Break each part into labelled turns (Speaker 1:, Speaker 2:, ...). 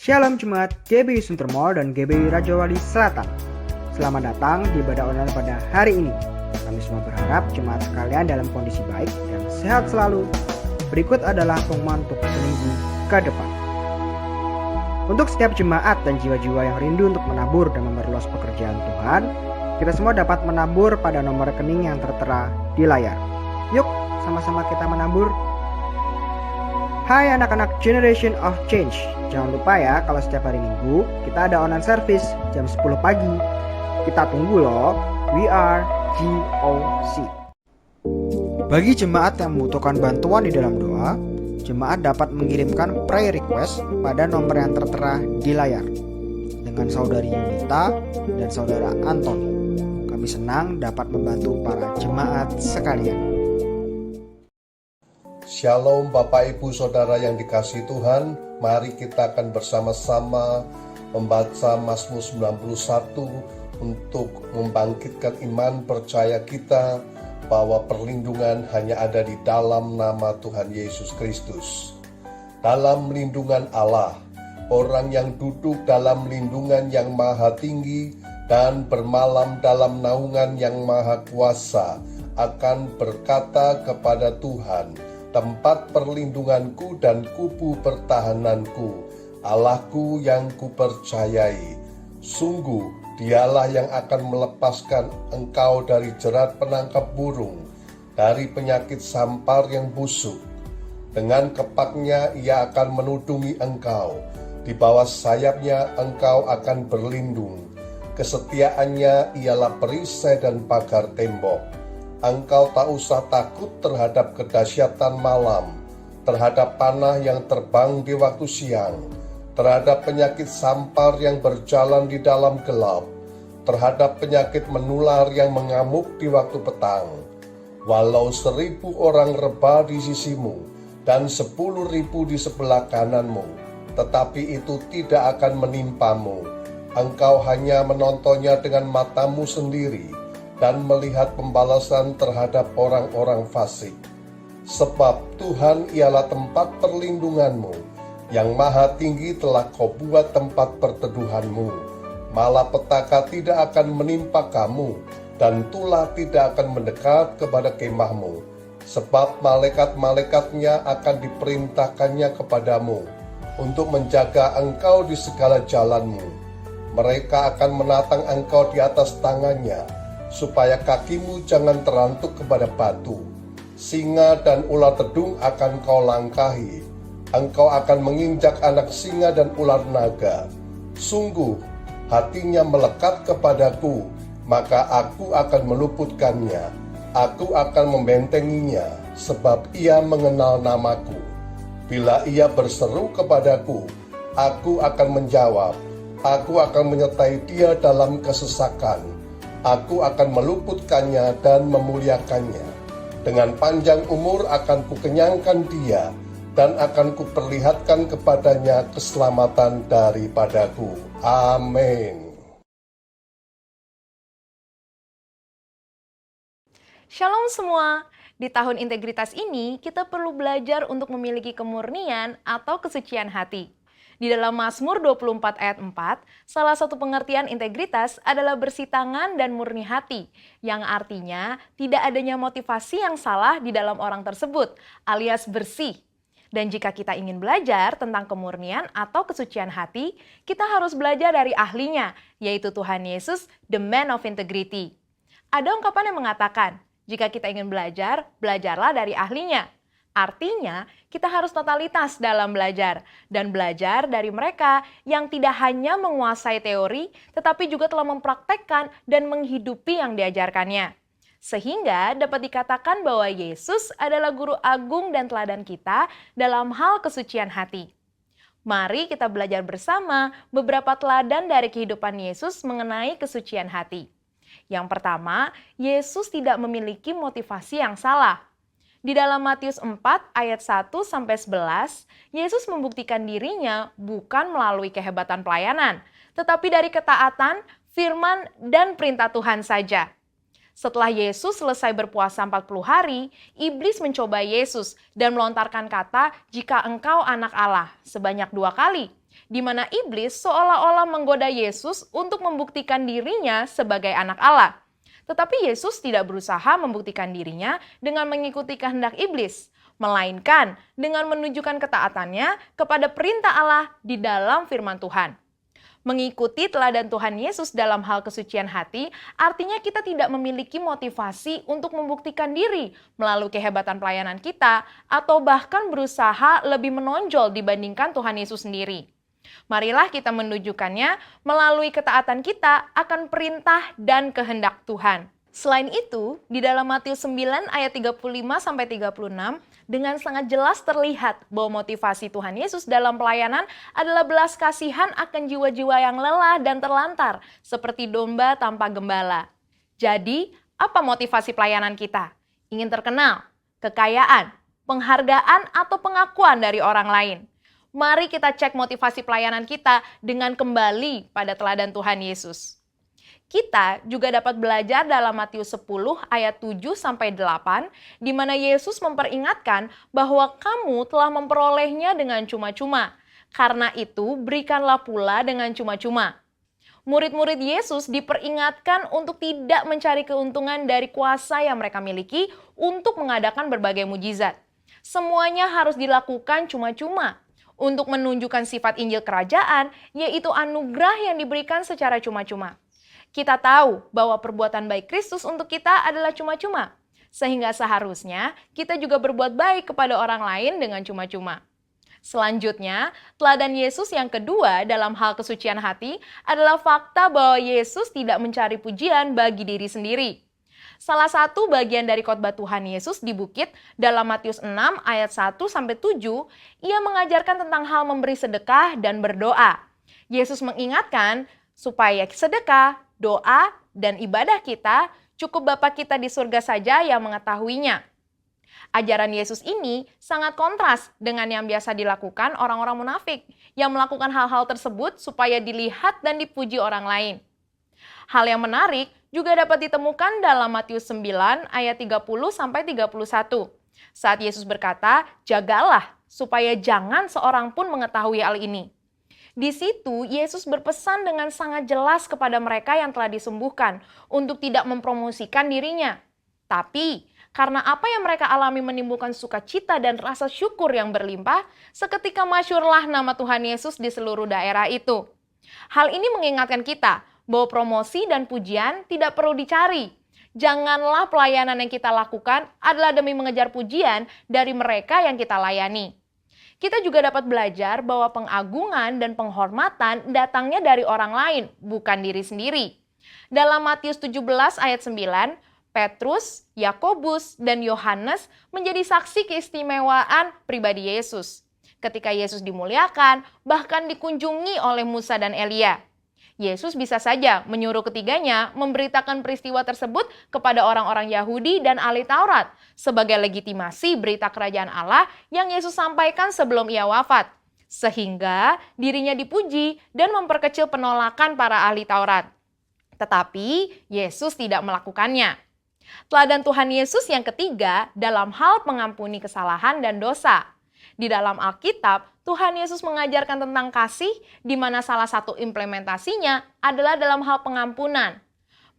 Speaker 1: Shalom Jemaat GBI Suntermol dan GBI Rajawali Selatan. Selamat datang di ibadah online pada hari ini. Kami semua berharap jemaat sekalian dalam kondisi baik dan sehat selalu. Berikut adalah pengumuman untuk seminggu ke depan. Untuk setiap jemaat dan jiwa-jiwa yang rindu untuk menabur dan memperluas pekerjaan Tuhan, kita semua dapat menabur pada nomor rekening yang tertera di layar. Yuk, sama-sama kita menabur. Hai anak-anak Generation of Change. Jangan lupa ya kalau setiap hari Minggu kita ada online service jam 10 pagi. Kita tunggu loh. We are GOC. Bagi jemaat yang membutuhkan bantuan di dalam doa, jemaat dapat mengirimkan prayer request pada nomor yang tertera di layar dengan saudari Yunita dan saudara Anton. Kami senang dapat membantu para jemaat sekalian.
Speaker 2: Shalom Bapak Ibu Saudara yang dikasihi Tuhan. Mari kita akan bersama-sama membaca Mazmur 91 untuk membangkitkan iman percaya kita bahwa perlindungan hanya ada di dalam nama Tuhan Yesus Kristus. Dalam lindungan Allah, orang yang duduk dalam lindungan yang maha tinggi dan bermalam dalam naungan yang maha kuasa akan berkata kepada Tuhan, tempat perlindunganku dan kubu pertahananku, Allahku yang kupercayai. Sungguh, dialah yang akan melepaskan engkau dari jerat penangkap burung, dari penyakit sampar yang busuk. Dengan kepaknya ia akan menudungi engkau, di bawah sayapnya engkau akan berlindung. Kesetiaannya ialah perisai dan pagar tembok. Engkau tak usah takut terhadap kedahsyatan malam, terhadap panah yang terbang di waktu siang, terhadap penyakit sampar yang berjalan di dalam gelap, terhadap penyakit menular yang mengamuk di waktu petang. Walau 1.000 orang rebah di sisimu dan 10.000 di sebelah kananmu, tetapi itu tidak akan menimpamu. Engkau hanya menontonnya dengan matamu sendiri dan melihat pembalasan terhadap orang-orang fasik. Sebab Tuhan ialah tempat perlindunganmu, yang maha tinggi telah kau buat tempat perteduhanmu. Malapetaka tidak akan menimpa kamu, dan tulah tidak akan mendekat kepada kemahmu. Sebab malaikat-malaikatnya akan diperintahkannya kepadamu, untuk menjaga engkau di segala jalanmu. Mereka akan menatang engkau di atas tangannya, supaya kakimu jangan terantuk kepada batu. Singa dan ular tedung akan kau langkahi. Engkau akan menginjak anak singa dan ular naga. Sungguh, hatinya melekat kepadaku, maka aku akan meluputkannya. Aku akan membentenginya, sebab ia mengenal namaku. Bila ia berseru kepadaku, aku akan menjawab. Aku akan menyertai dia dalam kesesakan. Aku akan meluputkannya dan memuliakannya. Dengan panjang umur akan kukenyangkan dia, dan akan kuperlihatkan kepadanya keselamatan daripadaku. Amin.
Speaker 3: Shalom semua. Di tahun integritas ini, kita perlu belajar untuk memiliki kemurnian atau kesucian hati. Di dalam Mazmur 24 ayat 4, salah satu pengertian integritas adalah bersih tangan dan murni hati, yang artinya tidak adanya motivasi yang salah di dalam orang tersebut, alias bersih. Dan jika kita ingin belajar tentang kemurnian atau kesucian hati, kita harus belajar dari ahlinya, yaitu Tuhan Yesus, the man of integrity. Ada ungkapan yang mengatakan, jika kita ingin belajar, belajarlah dari ahlinya. Artinya, kita harus totalitas dalam belajar dan belajar dari mereka yang tidak hanya menguasai teori, tetapi juga telah mempraktekkan dan menghidupi yang diajarkannya. Sehingga dapat dikatakan bahwa Yesus adalah guru agung dan teladan kita dalam hal kesucian hati. Mari kita belajar bersama beberapa teladan dari kehidupan Yesus mengenai kesucian hati. Yang pertama, Yesus tidak memiliki motivasi yang salah. Di dalam Matius 4 ayat 1-11, Yesus membuktikan dirinya bukan melalui kehebatan pelayanan, tetapi dari ketaatan, firman, dan perintah Tuhan saja. Setelah Yesus selesai berpuasa 40 hari, iblis mencoba Yesus dan melontarkan kata, "Jika engkau anak Allah," sebanyak 2 kali, di mana iblis seolah-olah menggoda Yesus untuk membuktikan dirinya sebagai anak Allah. Tetapi Yesus tidak berusaha membuktikan dirinya dengan mengikuti kehendak iblis, melainkan dengan menunjukkan ketaatannya kepada perintah Allah di dalam firman Tuhan. Mengikuti teladan Tuhan Yesus dalam hal kesucian hati, artinya kita tidak memiliki motivasi untuk membuktikan diri melalui kehebatan pelayanan kita, atau bahkan berusaha lebih menonjol dibandingkan Tuhan Yesus sendiri. Marilah kita menunjukkannya melalui ketaatan kita akan perintah dan kehendak Tuhan. Selain itu, di dalam Matius 9 ayat 35-36, dengan sangat jelas terlihat bahwa motivasi Tuhan Yesus dalam pelayanan adalah belas kasihan akan jiwa-jiwa yang lelah dan terlantar, seperti domba tanpa gembala. Jadi, apa motivasi pelayanan kita? Ingin terkenal, kekayaan, penghargaan, atau pengakuan dari orang lain? Mari kita cek motivasi pelayanan kita dengan kembali pada teladan Tuhan Yesus. Kita juga dapat belajar dalam Matius 10 ayat 7-8, di mana Yesus memperingatkan bahwa kamu telah memperolehnya dengan cuma-cuma. Karena itu, berikanlah pula dengan cuma-cuma. Murid-murid Yesus diperingatkan untuk tidak mencari keuntungan dari kuasa yang mereka miliki untuk mengadakan berbagai mujizat. Semuanya harus dilakukan cuma-cuma untuk menunjukkan sifat Injil Kerajaan, yaitu anugerah yang diberikan secara cuma-cuma. Kita tahu bahwa perbuatan baik Kristus untuk kita adalah cuma-cuma, sehingga seharusnya kita juga berbuat baik kepada orang lain dengan cuma-cuma. Selanjutnya, teladan Yesus yang kedua dalam hal kesucian hati adalah fakta bahwa Yesus tidak mencari pujian bagi diri sendiri. Salah satu bagian dari khotbah Tuhan Yesus di bukit dalam Matius 6 ayat 1-7, ia mengajarkan tentang hal memberi sedekah dan berdoa. Yesus mengingatkan supaya sedekah, doa, dan ibadah kita cukup Bapa kita di surga saja yang mengetahuinya. Ajaran Yesus ini sangat kontras dengan yang biasa dilakukan orang-orang munafik yang melakukan hal-hal tersebut supaya dilihat dan dipuji orang lain. Hal yang menarik juga dapat ditemukan dalam Matius 9 ayat 30-31. Saat Yesus berkata, "Jagalah supaya jangan seorang pun mengetahui hal ini." Di situ, Yesus berpesan dengan sangat jelas kepada mereka yang telah disembuhkan untuk tidak mempromosikan dirinya. Tapi, karena apa yang mereka alami menimbulkan sukacita dan rasa syukur yang berlimpah, seketika masyhurlah nama Tuhan Yesus di seluruh daerah itu. Hal ini mengingatkan kita bahwa promosi dan pujian tidak perlu dicari. Janganlah pelayanan yang kita lakukan adalah demi mengejar pujian dari mereka yang kita layani. Kita juga dapat belajar bahwa pengagungan dan penghormatan datangnya dari orang lain, bukan diri sendiri. Dalam Matius 17 ayat 9, Petrus, Yakobus, dan Yohanes menjadi saksi keistimewaan pribadi Yesus. Ketika Yesus dimuliakan, bahkan dikunjungi oleh Musa dan Elia. Yesus bisa saja menyuruh ketiganya memberitakan peristiwa tersebut kepada orang-orang Yahudi dan ahli Taurat sebagai legitimasi berita kerajaan Allah yang Yesus sampaikan sebelum ia wafat, sehingga dirinya dipuji dan memperkecil penolakan para ahli Taurat. Tetapi Yesus tidak melakukannya. Teladan Tuhan Yesus yang ketiga dalam hal mengampuni kesalahan dan dosa. Di dalam Alkitab, Tuhan Yesus mengajarkan tentang kasih, di mana salah satu implementasinya adalah dalam hal pengampunan.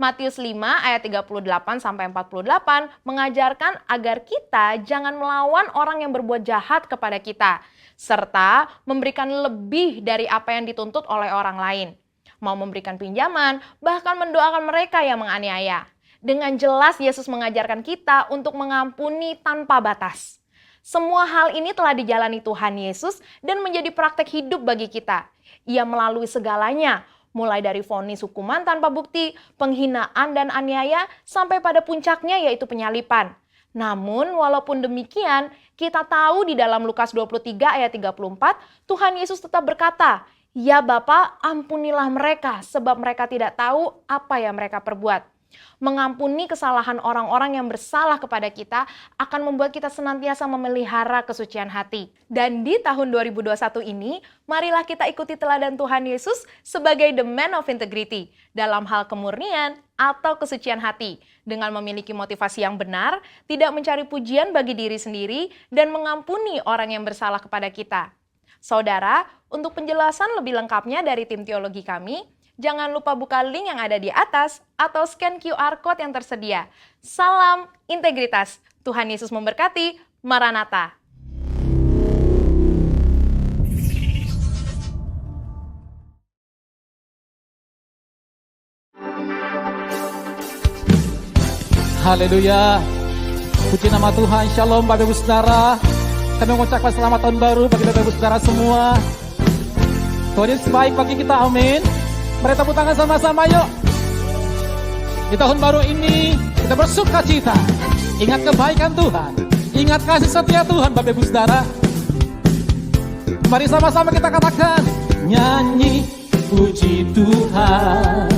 Speaker 3: Matius 5 ayat 38-48 mengajarkan agar kita jangan melawan orang yang berbuat jahat kepada kita, serta memberikan lebih dari apa yang dituntut oleh orang lain. Mau memberikan pinjaman, bahkan mendoakan mereka yang menganiaya. Dengan jelas Yesus mengajarkan kita untuk mengampuni tanpa batas. Semua hal ini telah dijalani Tuhan Yesus dan menjadi praktek hidup bagi kita. Ia melalui segalanya, mulai dari vonis hukuman tanpa bukti, penghinaan dan aniaya, sampai pada puncaknya yaitu penyalipan. Namun walaupun demikian, kita tahu di dalam Lukas 23 ayat 34, Tuhan Yesus tetap berkata, "Ya Bapa, ampunilah mereka, sebab mereka tidak tahu apa yang mereka perbuat." Mengampuni kesalahan orang-orang yang bersalah kepada kita akan membuat kita senantiasa memelihara kesucian hati. Dan di tahun 2021 ini, marilah kita ikuti teladan Tuhan Yesus sebagai the man of integrity dalam hal kemurnian atau kesucian hati, dengan memiliki motivasi yang benar, tidak mencari pujian bagi diri sendiri, dan mengampuni orang yang bersalah kepada kita. Saudara, untuk penjelasan lebih lengkapnya dari tim teologi kami, jangan lupa buka link yang ada di atas atau scan QR Code yang tersedia. Salam integritas. Tuhan Yesus memberkati. Maranatha.
Speaker 4: Haleluya. Puji nama Tuhan. Shalom Bapak Ibu Saudara. Kami mengucapkan selamat tahun baru bagi Bapak Ibu Saudara semua. Tuhan Yesus baik bagi kita. Amin. Mari tepuk tangan sama-sama yuk. Di tahun baru ini kita bersuka cita. Ingat kebaikan Tuhan, ingat kasih setia Tuhan Bapak Ibu Saudara. Mari sama-sama kita katakan, nyanyi puji Tuhan,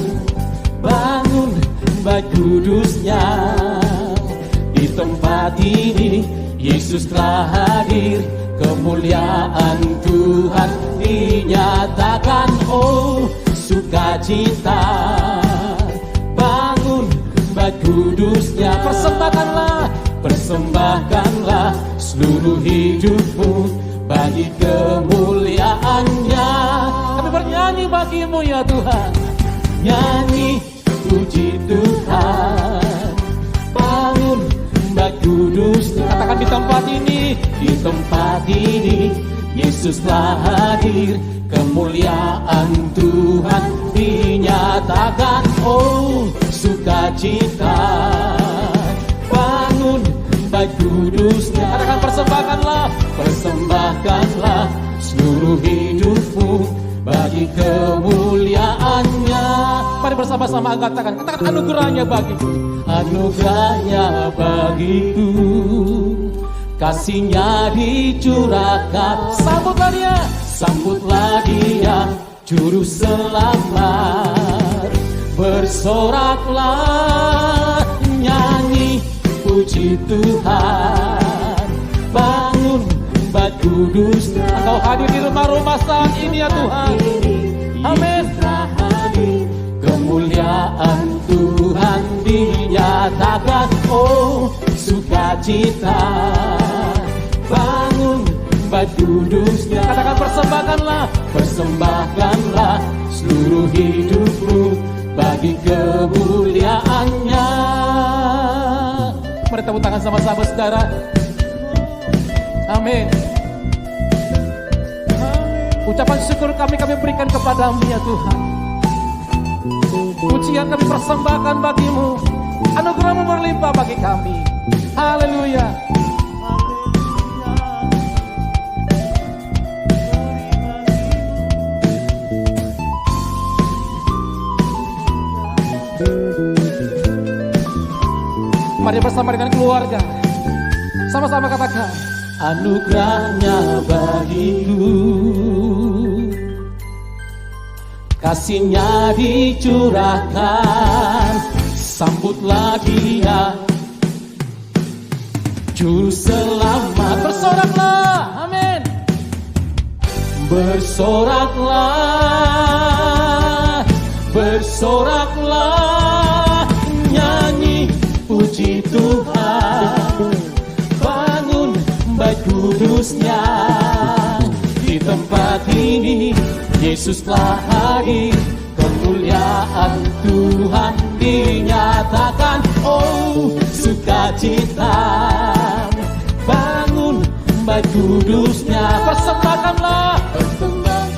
Speaker 4: bangun bait kudusnya. Di tempat ini Yesus telah hadir, kemuliaan Tuhan dinyatakan. Oh, sukacita, bangun bait kudusnya. Persembahkanlah seluruh hidupmu bagi kemuliaannya. Kami bernyanyi bagimu ya Tuhan, nyanyi puji Tuhan, bangun bait kudusnya. Katakan di tempat ini Yesus telah hadir, kemuliaan Tuhan dinyatakan. Oh, sukacita, bangun bait kudusnya. Katakan persembahkanlah seluruh hidupmu bagi kemuliaannya. Mari bersama-sama katakan anugerahnya bagiku, anugerahnya bagiku, kasihnya dicurahkan. Sambutlah dia, juru selamat. Bersoraklah, nyanyi puji Tuhan, bangun bait kudus. Engkau hadir di rumah-rumah saat ini ya Tuhan. Amin. Kemuliaan Tuhan dinyatakan. Oh, sukacita, bangun bait kudusnya. Katakan persembahkanlah seluruh hidupmu bagi kemuliaannya. Mari tepuk tangan sama-sama saudara. Amin. Ucapan syukur kami berikan kepadamu ya Tuhan. Pujian kami persembahkan bagimu, anugerahmu berlimpah bagi kami. Haleluya. Mari bersama dengan keluarga, sama-sama katakan, anugerahnya bagiku, kasihnya dicurahkan. Sambutlah dia, juru selamat. Bersoraklah, amin. Bersoraklah, nyanyi puji Tuhan, bangun bait kudusnya. Di tempat ini Yesus telah hadir, kemuliaan Tuhan dinyatakan. Oh, sukacita, bangun bait kudusnya. Persembahkanlah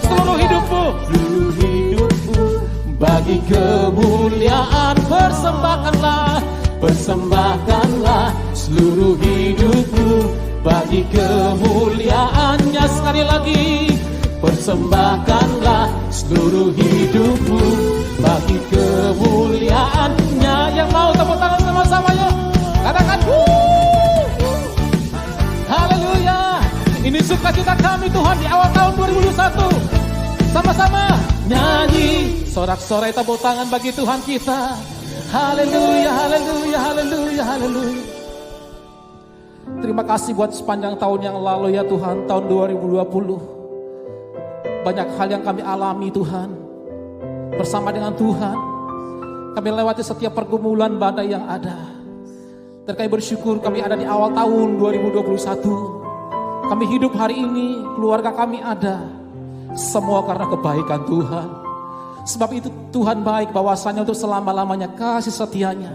Speaker 4: seluruh hidupmu bagi kemuliaan. Persembahkanlah seluruh hidupmu bagi kemuliaannya. Sekali lagi, persembahkanlah seluruh hidupmu bagi kemuliaan-Nya. Yang mau tepuk tangan sama-sama yuk, katakan haleluya. Ini sukacita kami Tuhan di awal tahun 2021. Sama-sama nyanyi, sorak-sorai tepuk tangan bagi Tuhan kita. Haleluya, haleluya, haleluya, haleluya. Terima kasih buat sepanjang tahun yang lalu ya Tuhan, tahun 2020. Banyak hal yang kami alami Tuhan. Bersama dengan Tuhan, kami lewati setiap pergumulan badai yang ada. Dan kami bersyukur kami ada di awal tahun 2021. Kami hidup hari ini, keluarga kami ada. Semua karena kebaikan Tuhan. Sebab itu Tuhan baik, bahwasanya untuk selama-lamanya kasih setianya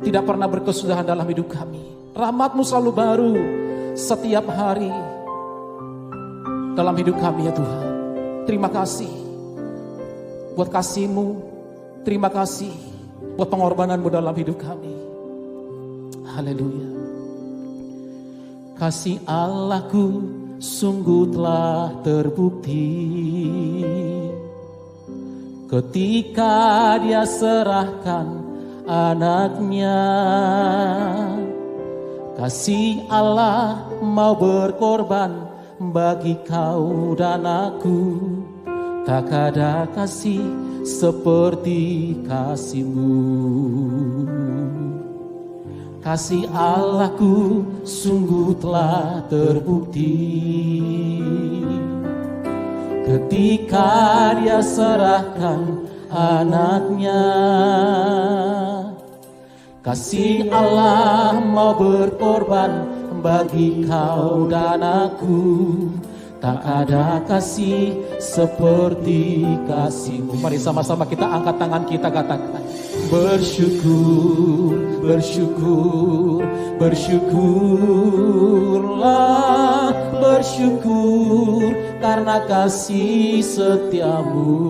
Speaker 4: tidak pernah berkesudahan dalam hidup kami. Rahmat-Mu selalu baru setiap hari dalam hidup kami ya Tuhan. Terima kasih buat kasih-Mu. Terima kasih buat pengorbanan-Mu dalam hidup kami. Haleluya. Kasih Allahku sungguh telah terbukti ketika Dia serahkan anaknya. Kasih Allah mau berkorban bagi kau dan aku. Tak ada kasih seperti kasih-Mu. Kasih Allahku sungguh telah terbukti ketika Dia serahkan anaknya. Kasih Allah mau berkorban bagi kau dan aku. Tak ada kasih seperti kasih-Mu. Mari sama-sama kita angkat tangan kita, katakan bersyukur, bersyukur, bersyukurlah, bersyukur karena kasih setiamu.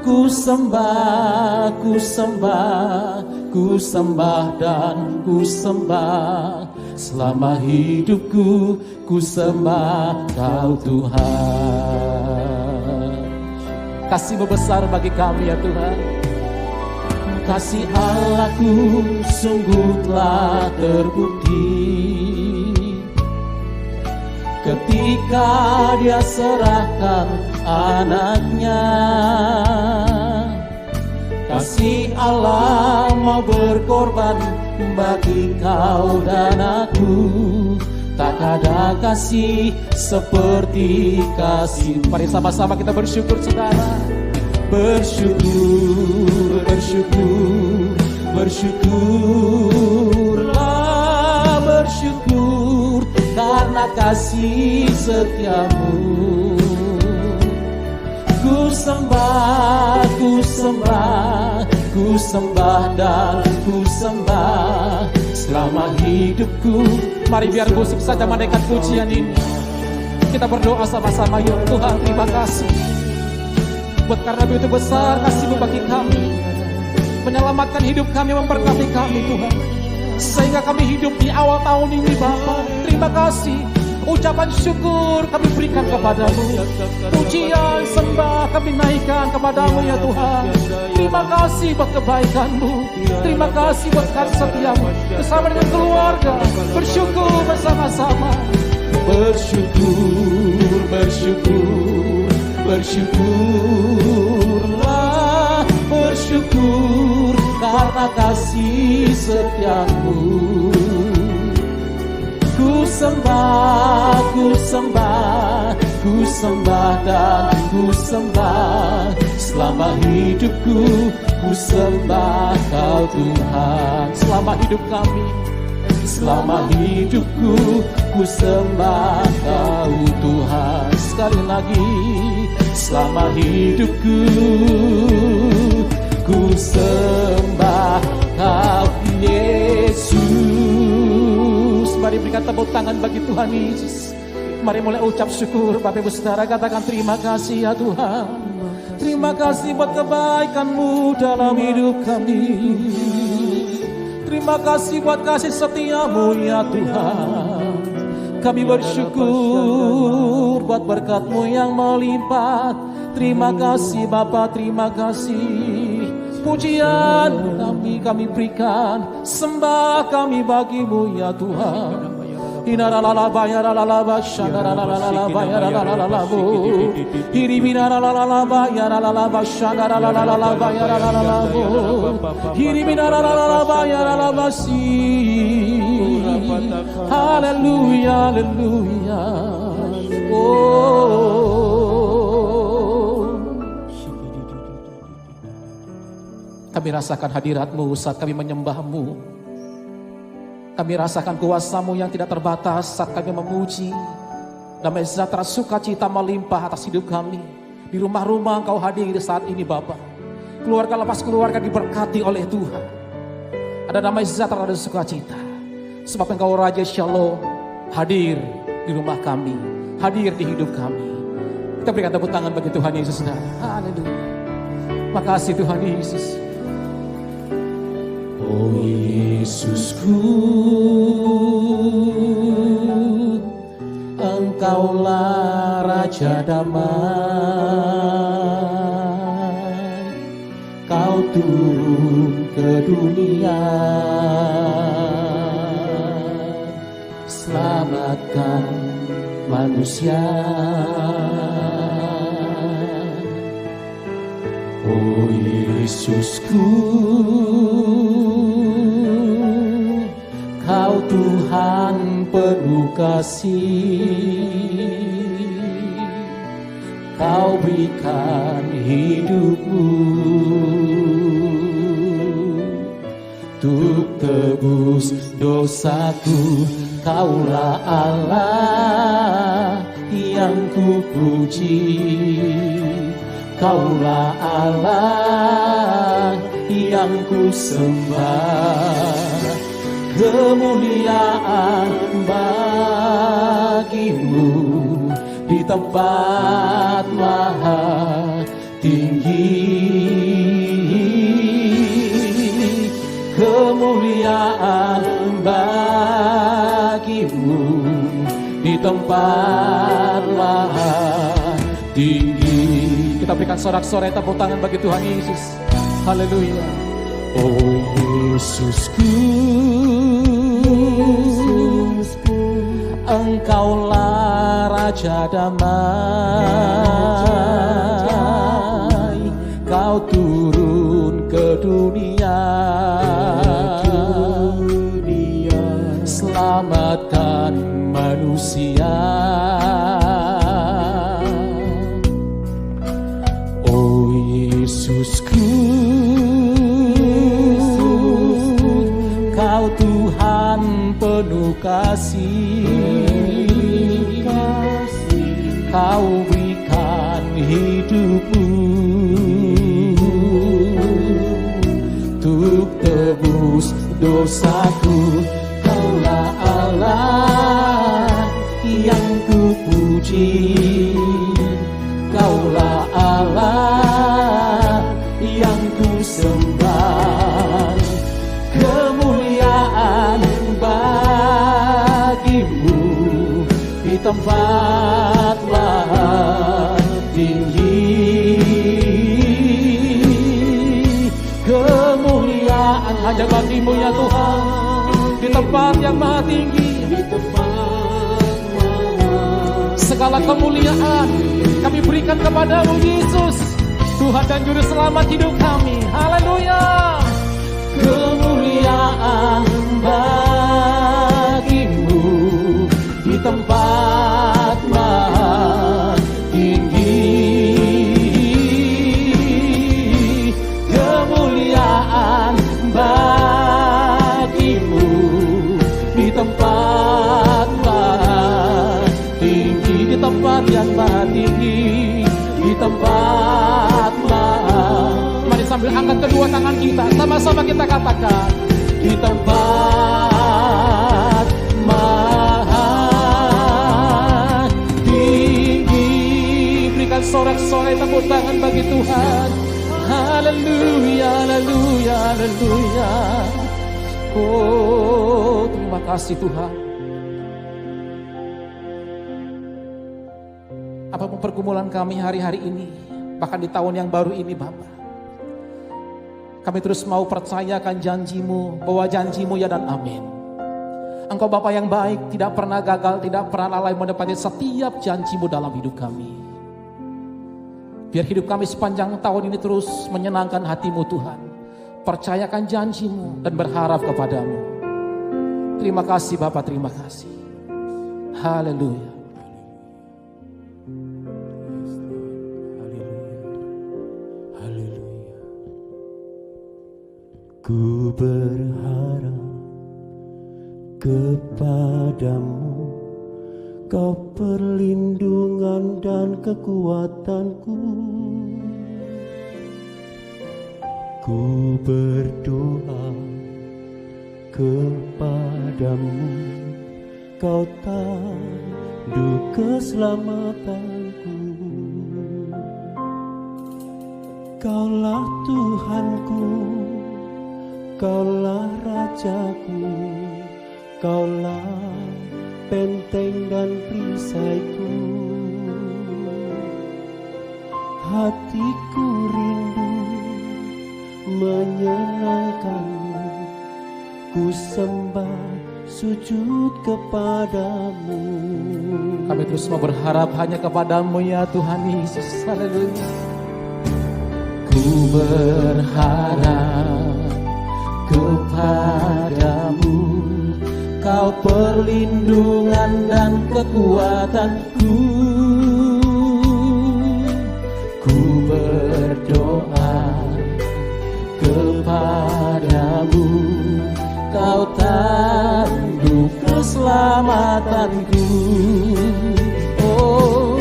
Speaker 4: Ku sembah, ku sembah, ku sembah dan ku sembah. Selama hidupku ku sembah Kau Tuhan. Kasih-Mu besar bagi kami ya Tuhan. Kasih Allahku sungguh telah terbukti ketika Dia serahkan anaknya. Kasih Allah mau berkorban bagi kau dan aku. Tak ada kasih seperti kasih. Mari sama-sama kita bersyukur saudara. Bersyukur, bersyukur, bersyukurlah, bersyukur karena kasih setiamu. Ku sembah, ku sembah, ku sembah dan ku sembah selama hidupku. Mari biar musik saja menaikkan pujian ini. Kita berdoa sama-sama yuk. Tuhan terima kasih buat karena begitu besar kasih-Mu bagi kami, menyelamatkan hidup kami, memberkati kami Tuhan, sehingga kami hidup di awal tahun ini Bapa. Terima kasih. Ucapan syukur kami berikan kepadamu. Pujian sembah kami naikkan kepadamu ya Tuhan. Terima kasih buat kebaikan-Mu. Terima kasih buat kasih setia-Mu bersama dengan keluarga. Bersyukur bersama-sama. Bersyukur, bersyukur, bersyukurlah, bersyukur karena kasih setiamu. Ku sembah, ku sembah, ku sembah dan ku sembah selama hidupku. Ku sembah Kau Tuhan selama hidup kami, selama hidupku. Ku sembah Kau Tuhan sekali lagi selama hidupku. Ku sembah Kau Yesus. Mari berikan tepuk tangan bagi Tuhan Yesus. Mari mulai ucap syukur. Bapak Ibu Saudara katakan terima kasih ya Tuhan. Terima kasih buat kebaikan-Mu dalam hidup kami. Terima kasih buat kasih setia-Mu ya Tuhan. Kami bersyukur buat berkat-Mu yang melimpah. Terima kasih Bapa, terima kasih. Pujian kami berikan, sembah kami bagi-Mu ya Tuhan. Inaralalaba yaralalaba shandaralalalaba yaralalalabo. Hiribinaralalaba yaralalalaba shandaralalalaba yaralalabo. Hiribinaralalaba yaralabasi. Haleluya, haleluya. Kami rasakan hadirat-Mu saat kami menyembah-Mu. Kami rasakan kuasa-Mu yang tidak terbatas saat kami memuji. Damai sejahtera sukacita melimpah atas hidup kami. Di rumah-rumah Engkau hadir saat ini Bapa. Keluarga lepas keluarga diberkati oleh Tuhan. Ada damai sejahtera dan sukacita. Sebab Engkau Raja Shalom hadir di rumah kami. Hadir di hidup kami. Kita berikan tepuk tangan bagi Tuhan Yesus. Haleluya. Makasih Tuhan Yesus. Oh Yesusku, Engkaulah Raja damai. Kau turun ke dunia, selamatkan manusia. Oh Yesusku, Kau Tuhan penuh kasih. Kau berikan hidup-Mu untuk tebus dosaku. Kaulah Allah yang ku puji. Kaulah Allah yang ku sembah. Kemuliaan bagi-Mu di tempat maha tinggi. Kemuliaan bagi-Mu di tempat maha tinggi. Kita berikan sorak-sorai tepuk tangan bagi Tuhan Yesus. Haleluya. Oh Yesusku, Engkaulah Raja damai. Kau turun ke dunia, selamatkan manusia. Oh Yesusku, Kau Tuhan penuh kasih. Kau berikan hidup-Mu untuk tebus dosaku. Kaulah Allah yang ku puji. Kaulah Allah yang ku sembah. Kemuliaan bagi-Mu di tempat maha tinggi. Kemuliaan hanya bagi-Mu ya Tuhan di tempat yang maha tinggi. Segala kemuliaan kami berikan kepada-Mu Yesus, Tuhan dan Juru Selamat hidup kami. Haleluya. Kemuliaan bagi-Mu di tempat maha tinggi. Kemuliaan bagi-Mu di tempat maha tinggi. Di tempat yang maha tinggi, di tempat maha. Mari sambil angkat kedua tangan kita, sama-sama kita katakan, di tempat maha tinggi. Berikan sorak-sorai tepuk tangan bagi Tuhan. Haleluya, haleluya, haleluya. Oh, terima kasih Tuhan. apapun pergumulan kami hari-hari ini, bahkan di tahun yang baru ini Bapa, kami terus mau percayakan janji-Mu, bahwa janji-Mu ya dan amin. Engkau Bapa yang baik, tidak pernah gagal, tidak pernah lalai menepati setiap janji-Mu dalam hidup kami. Biar hidup kami sepanjang tahun ini terus menyenangkan hati-Mu Tuhan. Percayakan janji-Mu dan berharap kepadamu. Terima kasih Bapa, terima kasih. Haleluya.
Speaker 5: Ku berharap kepadamu, Kau perlindungan dan kekuatanku. Ku berdoa kepadamu, Kau tandu keselamatanku. Kaulah Tuhanku, Kaulah Rajaku, Kaulah benteng dan perisaiku. Hatiku rindu menyenangkanmu, ku sembah sujud kepadamu.
Speaker 4: Kami terus mau berharap hanya kepadamu ya Tuhan Yesus. Haleluya. Ku berharap kepadamu, Kau perlindungan dan kekuatanku. Ku berdoa kepadamu, Kau tandu keselamatanku. Oh,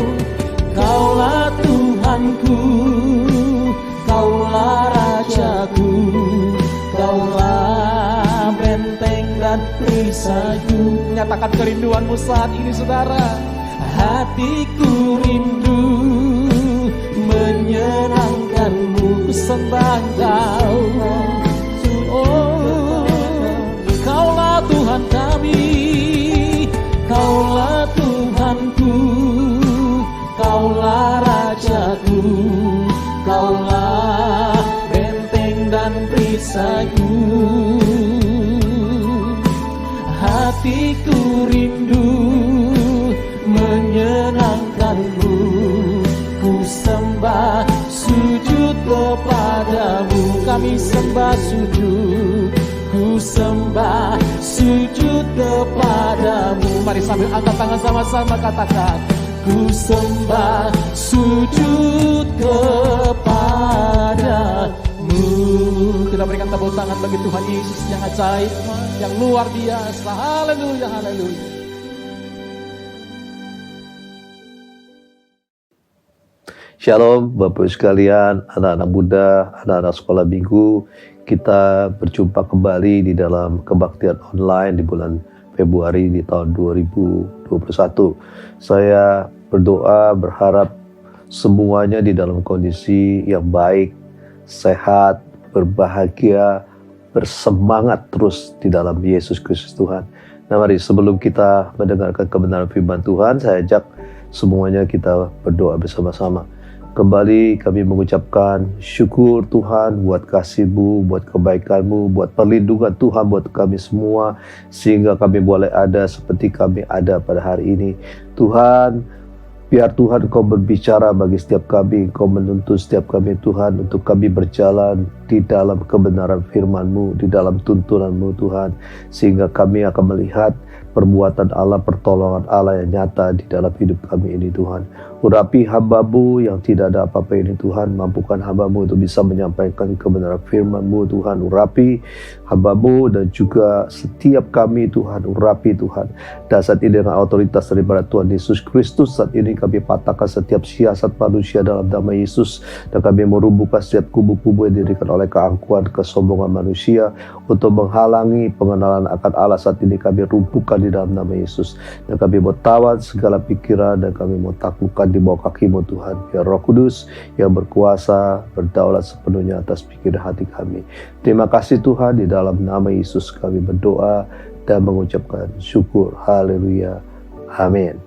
Speaker 4: Kaulah Tuhanku, Kaulah Rajaku, Kaulah benteng dan perisaiku.
Speaker 5: Nyatakan kerinduanmu saat ini saudara.
Speaker 4: Hatiku rindu menyenangkanmu, ku sembah Engkau. Oh, Kaulah Tuhan kami, Kaulah Tuhanku, Kaulah Rajaku, Kaulah benteng dan perisaiku. Hatiku rindu menyenangkanmu, ku sembah sujud kepadamu. Kami sembah sujud, ku sembah sujud kepadamu.
Speaker 5: Mari sambil angkat tangan sama-sama katakan,
Speaker 4: ku sembah sujud kepadamu.
Speaker 5: kita berikan tepuk tangan bagi Tuhan Yesus yang ajaib, yang luar biasa. Haleluya, haleluya.
Speaker 6: Shalom Bapak Ibu sekalian, anak-anak muda, anak-anak sekolah minggu. Kita berjumpa kembali di dalam kebaktian online di bulan Februari di tahun 2021. Saya berdoa berharap semuanya di dalam kondisi yang baik, sehat, berbahagia, bersemangat terus di dalam Yesus Kristus Tuhan. Nah mari sebelum kita mendengarkan kebenaran firman Tuhan, saya ajak semuanya kita berdoa bersama-sama. Kembali kami mengucapkan syukur Tuhan buat kasih-Mu, buat kebaikan-Mu, buat perlindungan Tuhan buat kami semua, sehingga kami boleh ada seperti kami ada pada hari ini. Tuhan, biar Tuhan Kau berbicara bagi setiap kami, Kau menuntun setiap kami Tuhan, untuk kami berjalan di dalam kebenaran firman-Mu, di dalam tuntunan-Mu Tuhan, sehingga kami akan melihat perbuatan Allah, pertolongan Allah yang nyata di dalam hidup kami ini Tuhan. Urapi hamba-Mu yang tidak ada apa-apa ini Tuhan, mampukan hamba-Mu untuk bisa menyampaikan kebenaran firman-Mu Tuhan. Urapi hamba-Mu dan juga setiap kami Tuhan, urapi Tuhan. Dan saat ini dengan otoritas daripada Tuhan Yesus Kristus, saat ini kami patahkan setiap siasat manusia dalam nama Yesus, dan kami merubuhkan setiap kubu-kubu yang didirikan oleh keangkuhan, kesombongan manusia untuk menghalangi pengenalan akan Allah. Saat ini kami rumpuhkan di dalam nama Yesus, dan kami mau tawan segala pikiran, dan kami mau taklukkan di bawah kaki-Mu Tuhan. Biar Roh Kudus yang berkuasa berdaulat sepenuhnya atas pikiran hati kami. Terima kasih Tuhan, di dalam nama Yesus kami berdoa dan mengucapkan syukur. Haleluya, amin.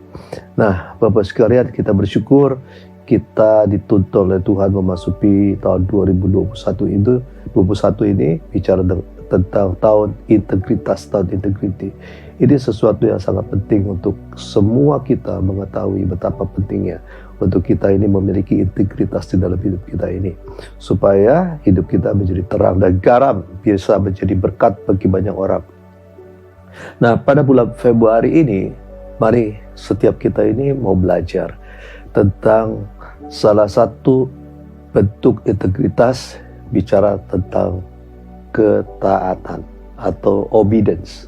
Speaker 6: Nah, Bapak sekalian, kita bersyukur kita dituntun oleh Tuhan memasuki tahun 2021 ini bicara tentang tahun integritas, tahun integriti. Ini sesuatu yang sangat penting untuk semua kita mengetahui betapa pentingnya untuk kita ini memiliki integritas di dalam hidup kita ini, supaya hidup kita menjadi terang dan garam, bisa menjadi berkat bagi banyak orang. Nah, pada bulan Februari ini, mari setiap kita ini mau belajar tentang salah satu bentuk integritas, bicara tentang ketaatan atau obedience.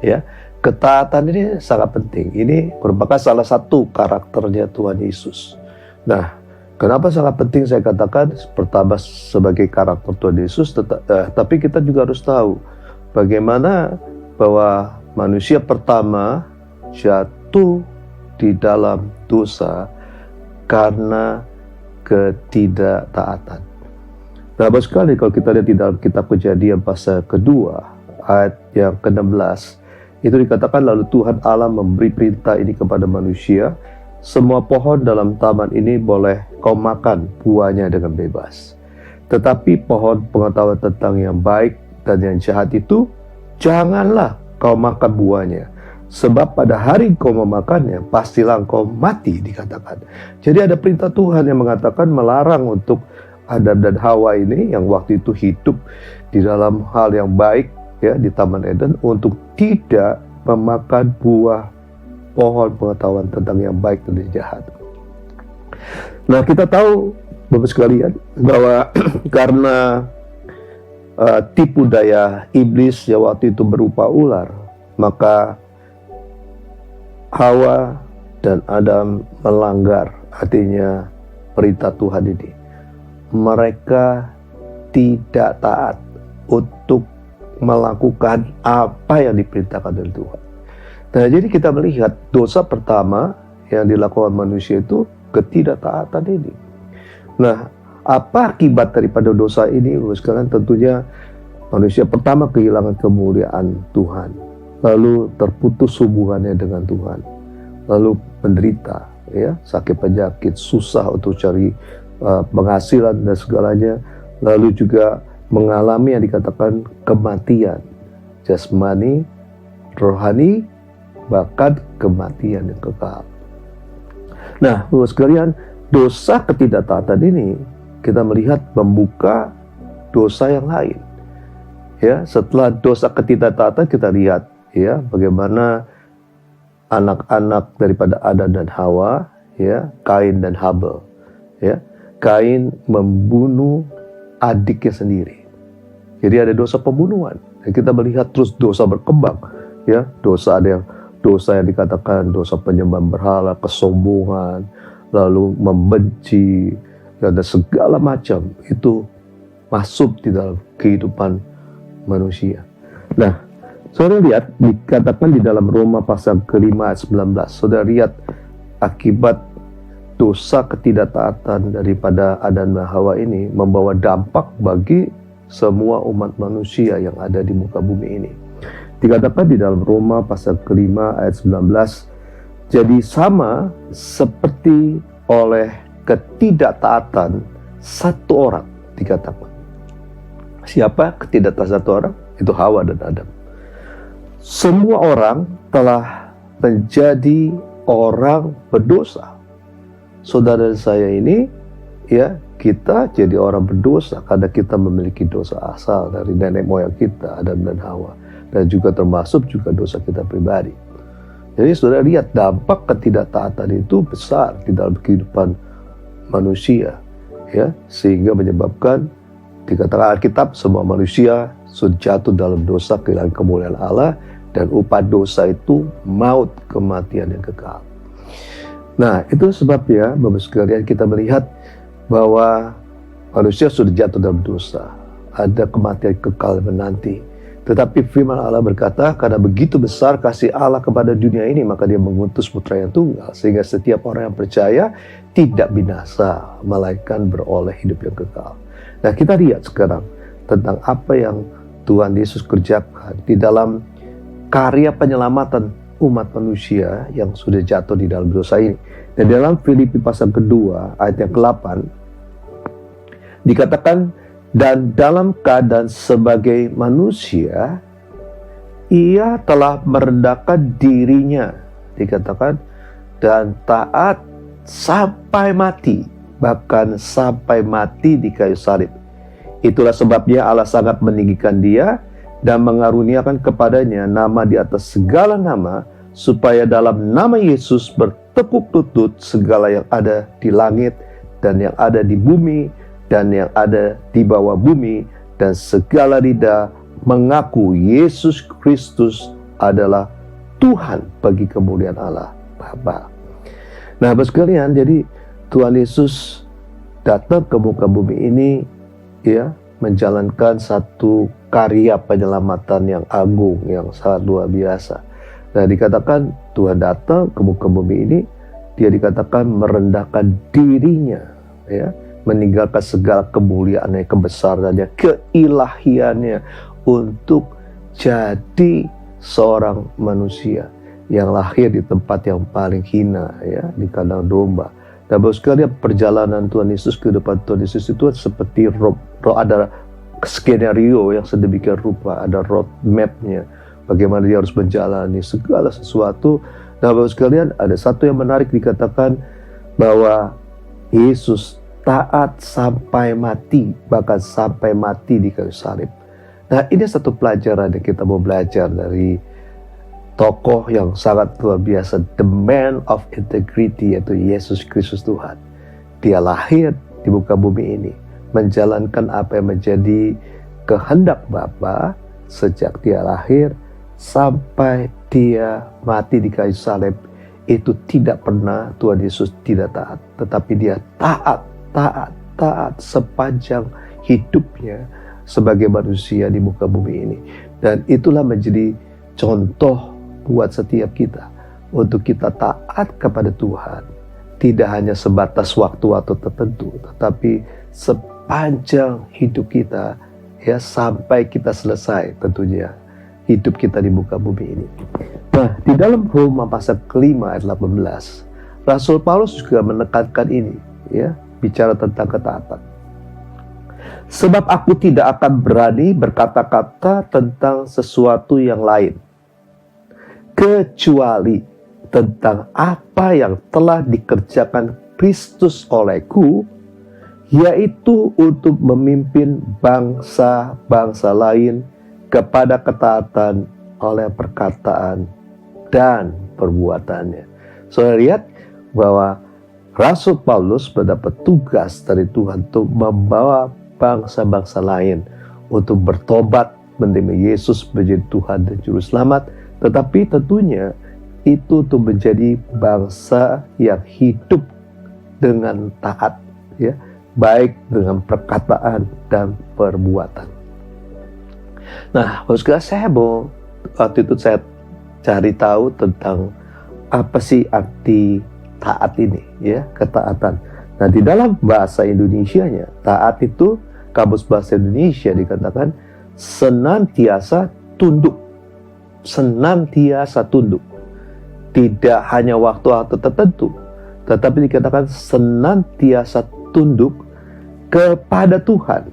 Speaker 6: Ya, ketaatan ini sangat penting. Ini merupakan salah satu karakternya Tuhan Yesus. Nah, kenapa sangat penting saya katakan? Pertama sebagai karakter Tuhan Yesus, tapi kita juga harus tahu bagaimana bahwa manusia pertama jatuh di dalam dosa karena ketidaktaatan. Nah, Bapak sekali, kalau kita lihat di dalam kitab Kejadian pasal kedua ayat yang ke-16, itu dikatakan, lalu Tuhan Allah memberi perintah ini kepada manusia, semua pohon dalam taman ini boleh kau makan buahnya dengan bebas, tetapi pohon pengetahuan tentang yang baik dan yang jahat itu janganlah kau makan buahnya, sebab pada hari kau memakannya, pastilah kau mati, dikatakan. Jadi ada perintah Tuhan yang mengatakan melarang untuk Adam dan Hawa ini yang waktu itu hidup di dalam hal yang baik, ya, di Taman Eden, untuk tidak memakan buah pohon pengetahuan tentang yang baik dan yang jahat. Nah, kita tahu, Bapak sekalian, bahwa karena tipu daya iblis yang waktu itu berupa ular, maka Hawa dan Adam melanggar, artinya perintah Tuhan ini. Mereka tidak taat untuk melakukan apa yang diperintahkan oleh Tuhan. Nah, jadi kita melihat dosa pertama yang dilakukan manusia itu ketidaktaatan ini. Nah, apa akibat daripada dosa ini? Sekarang tentunya manusia pertama kehilangan kemuliaan Tuhan, lalu terputus hubungannya dengan Tuhan, lalu menderita, ya, sakit penyakit, susah untuk cari penghasilan dan segalanya, lalu juga mengalami yang dikatakan kematian jasmani, rohani, bahkan kematian yang kekal. Nah, Bapak sekalian, dosa ketidaktaatan ini kita melihat membuka dosa yang lain. Ya, setelah dosa ketidaktaatan kita lihat, ya, bagaimana anak-anak daripada Adam dan Hawa, ya, Kain dan Habel, ya. Kain membunuh adiknya sendiri. Jadi ada dosa pembunuhan. Dan kita melihat terus dosa berkembang, ya. Dosa yang dikatakan dosa penyembahan berhala, kesombongan, lalu membenci, dan segala macam itu masuk di dalam kehidupan manusia. Nah, saudara lihat dikatakan di dalam Roma pasal ke-5 ayat 19. Saudara lihat akibat dosa ketidaktaatan daripada Adam dan Hawa ini membawa dampak bagi semua umat manusia yang ada di muka bumi ini. Dikatakan di dalam Roma pasal ke-5 ayat 19, jadi sama seperti oleh ketidaktaatan satu orang, dikatakan. Siapa ketidaktaatan satu orang? Itu Hawa dan Adam. Semua orang telah menjadi orang berdosa. Saudara saya ini, ya, kita jadi orang berdosa karena kita memiliki dosa asal dari nenek moyang kita, Adam dan Hawa, dan juga termasuk juga dosa kita pribadi. Jadi saudara lihat dampak ketidaktaatan itu besar di dalam kehidupan manusia, ya, sehingga menyebabkan dikatakan Alkitab semua manusia sudah jatuh dalam dosa, kehilangan kemuliaan Allah, dan upah dosa itu maut, kematian yang kekal. Nah, itu sebabnya Bapak sekalian kita melihat bahwa manusia sudah jatuh dalam dosa, ada kematian kekal menanti. Tetapi firman Allah berkata, karena begitu besar kasih Allah kepada dunia ini, maka dia mengutus putra yang tunggal, sehingga setiap orang yang percaya tidak binasa, melainkan beroleh hidup yang kekal. Nah, kita lihat sekarang tentang apa yang Tuhan Yesus kerjakan di dalam karya penyelamatan umat manusia yang sudah jatuh di dalam dosa ini. Dan dalam Filipi pasal kedua ayat yang ke-8 dikatakan, dan dalam keadaan sebagai manusia ia telah merendahkan dirinya, dikatakan, dan taat sampai mati, bahkan sampai mati di kayu salib. Itulah sebabnya Allah sangat meninggikan dia dan mengaruniakan kepadanya nama di atas segala nama, supaya dalam nama Yesus bertepuk lutut segala yang ada di langit dan yang ada di bumi dan yang ada di bawah bumi, dan segala lidah mengaku Yesus Kristus adalah Tuhan bagi kemuliaan Allah Bapa. Nah, Bapak sekalian, jadi Tuhan Yesus datang ke muka bumi ini, ya, menjalankan satu karya penyelamatan yang agung, yang sangat luar biasa. Nah, dikatakan Tuhan datang ke muka bumi ini, dia dikatakan merendahkan dirinya, ya, meninggalkan segala kemuliaannya, kebesarannya, keilahiannya untuk jadi seorang manusia yang lahir di tempat yang paling hina, ya, di kandang domba. Dan Bapak sekalian, perjalanan Tuhan Yesus ke depan Tuhan Yesus itu seperti ada skenario yang sedemikian rupa, ada road map-nya, bagaimana dia harus menjalani segala sesuatu. Nah, Bapak sekalian, ada satu yang menarik, dikatakan bahwa Yesus taat sampai mati, bahkan sampai mati di kayu salib. Nah, ini satu pelajaran yang kita mau belajar dari tokoh yang sangat luar biasa, the man of integrity, yaitu Yesus Kristus Tuhan. Dia lahir di muka bumi ini, menjalankan apa yang menjadi kehendak Bapa sejak dia lahir sampai dia mati di kayu salib. Itu tidak pernah Tuhan Yesus tidak taat, tetapi dia taat sepanjang hidupnya sebagai manusia di muka bumi ini. Dan itulah menjadi contoh buat setiap kita, untuk kita taat kepada Tuhan, tidak hanya sebatas waktu-waktu tertentu, tetapi sepanjang hidup kita, ya, sampai kita selesai tentunya hidup kita di muka bumi ini. Nah, di dalam Roma pasal kelima ayat 18, Rasul Paulus juga menekankan ini, ya, bicara tentang ketaatan. Sebab aku tidak akan berani berkata-kata tentang sesuatu yang lain, kecuali tentang apa yang telah dikerjakan Kristus olehku, yaitu untuk memimpin bangsa-bangsa lain kepada ketaatan oleh perkataan dan perbuatannya. Saudara lihat bahwa Rasul Paulus mendapat tugas dari Tuhan untuk membawa bangsa-bangsa lain untuk bertobat, menerima Yesus menjadi Tuhan dan Juru Selamat. Tetapi tentunya itu untuk menjadi bangsa yang hidup dengan taat, ya, baik dengan perkataan dan perbuatan. Nah, waktu itu saya cari tahu tentang apa sih arti taat ini, ya, ketaatan. Nah, di dalam bahasa Indonesianya, taat itu, kamus bahasa Indonesia dikatakan senantiasa tunduk. Senantiasa tunduk, tidak hanya waktu-waktu tertentu, tetapi dikatakan senantiasa tunduk kepada Tuhan,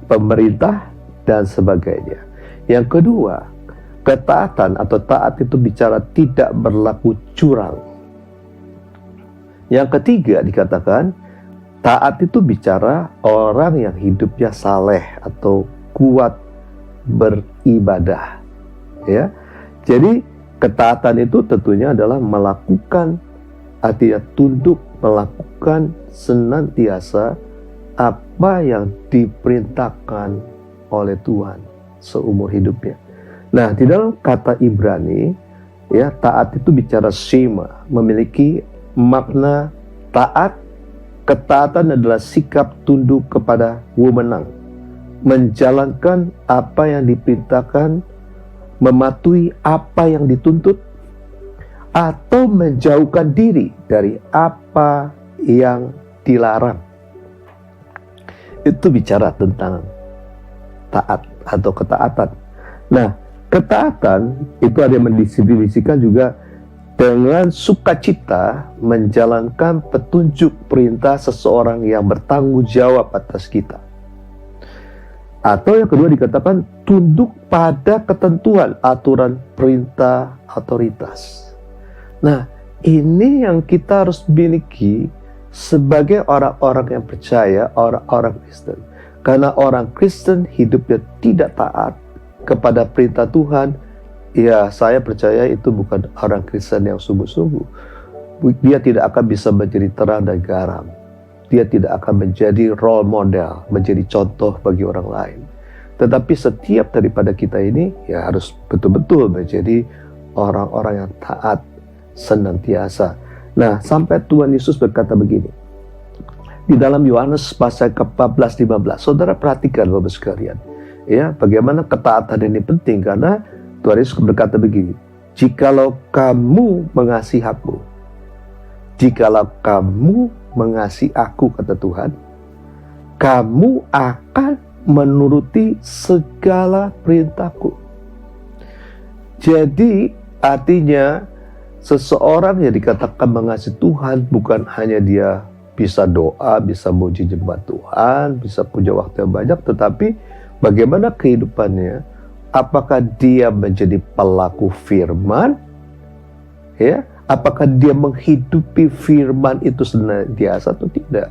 Speaker 6: pemerintah, dan sebagainya. Yang kedua, ketaatan atau taat itu bicara tidak berlaku curang. Yang ketiga dikatakan taat itu bicara orang yang hidupnya saleh atau kuat beribadah. Ya, jadi ketaatan itu tentunya adalah melakukan, artinya tunduk, melakukan senantiasa apa yang diperintahkan oleh Tuhan seumur hidupnya. Nah, di dalam kata Ibrani, ya, taat itu bicara shema, memiliki makna taat. Ketaatan adalah sikap tunduk kepada wewenang, menjalankan apa yang diperintahkan, mematuhi apa yang dituntut, atau menjauhkan diri dari apa yang dilarang. Itu bicara tentang taat atau ketaatan. Nah, Ketaatan itu ada yang mendefinisikan juga dengan sukacita menjalankan petunjuk perintah seseorang yang bertanggung jawab atas kita. Atau yang kedua dikatakan tunduk pada ketentuan aturan perintah otoritas. Nah, ini yang kita harus miliki sebagai orang-orang yang percaya, orang-orang Kristen. Karena orang Kristen hidupnya tidak taat kepada perintah Tuhan, ya saya percaya itu bukan orang Kristen yang sungguh-sungguh. Dia tidak akan bisa menjadi terang dan garam. Dia tidak akan menjadi role model, menjadi contoh bagi orang lain. Tetapi setiap daripada kita ini ya harus betul-betul menjadi orang-orang yang taat senantiasa. Nah, sampai Tuhan Yesus berkata begini. Di dalam Yohanes pasal ke-14-15, saudara perhatikan Bapak sekalian. Ya, bagaimana ketaatan ini penting karena Tuhan Yesus berkata begini. Jikalau kamu mengasihi aku, jikalau kamu mengasihi aku, kata Tuhan, kamu akan menuruti segala perintahku. Jadi artinya seseorang yang dikatakan mengasihi Tuhan bukan hanya dia bisa doa, bisa muji jemaat Tuhan, bisa punya waktu yang banyak, tetapi bagaimana kehidupannya. Apakah dia menjadi pelaku firman? Ya, apakah dia menghidupi firman itu senantiasa atau tidak?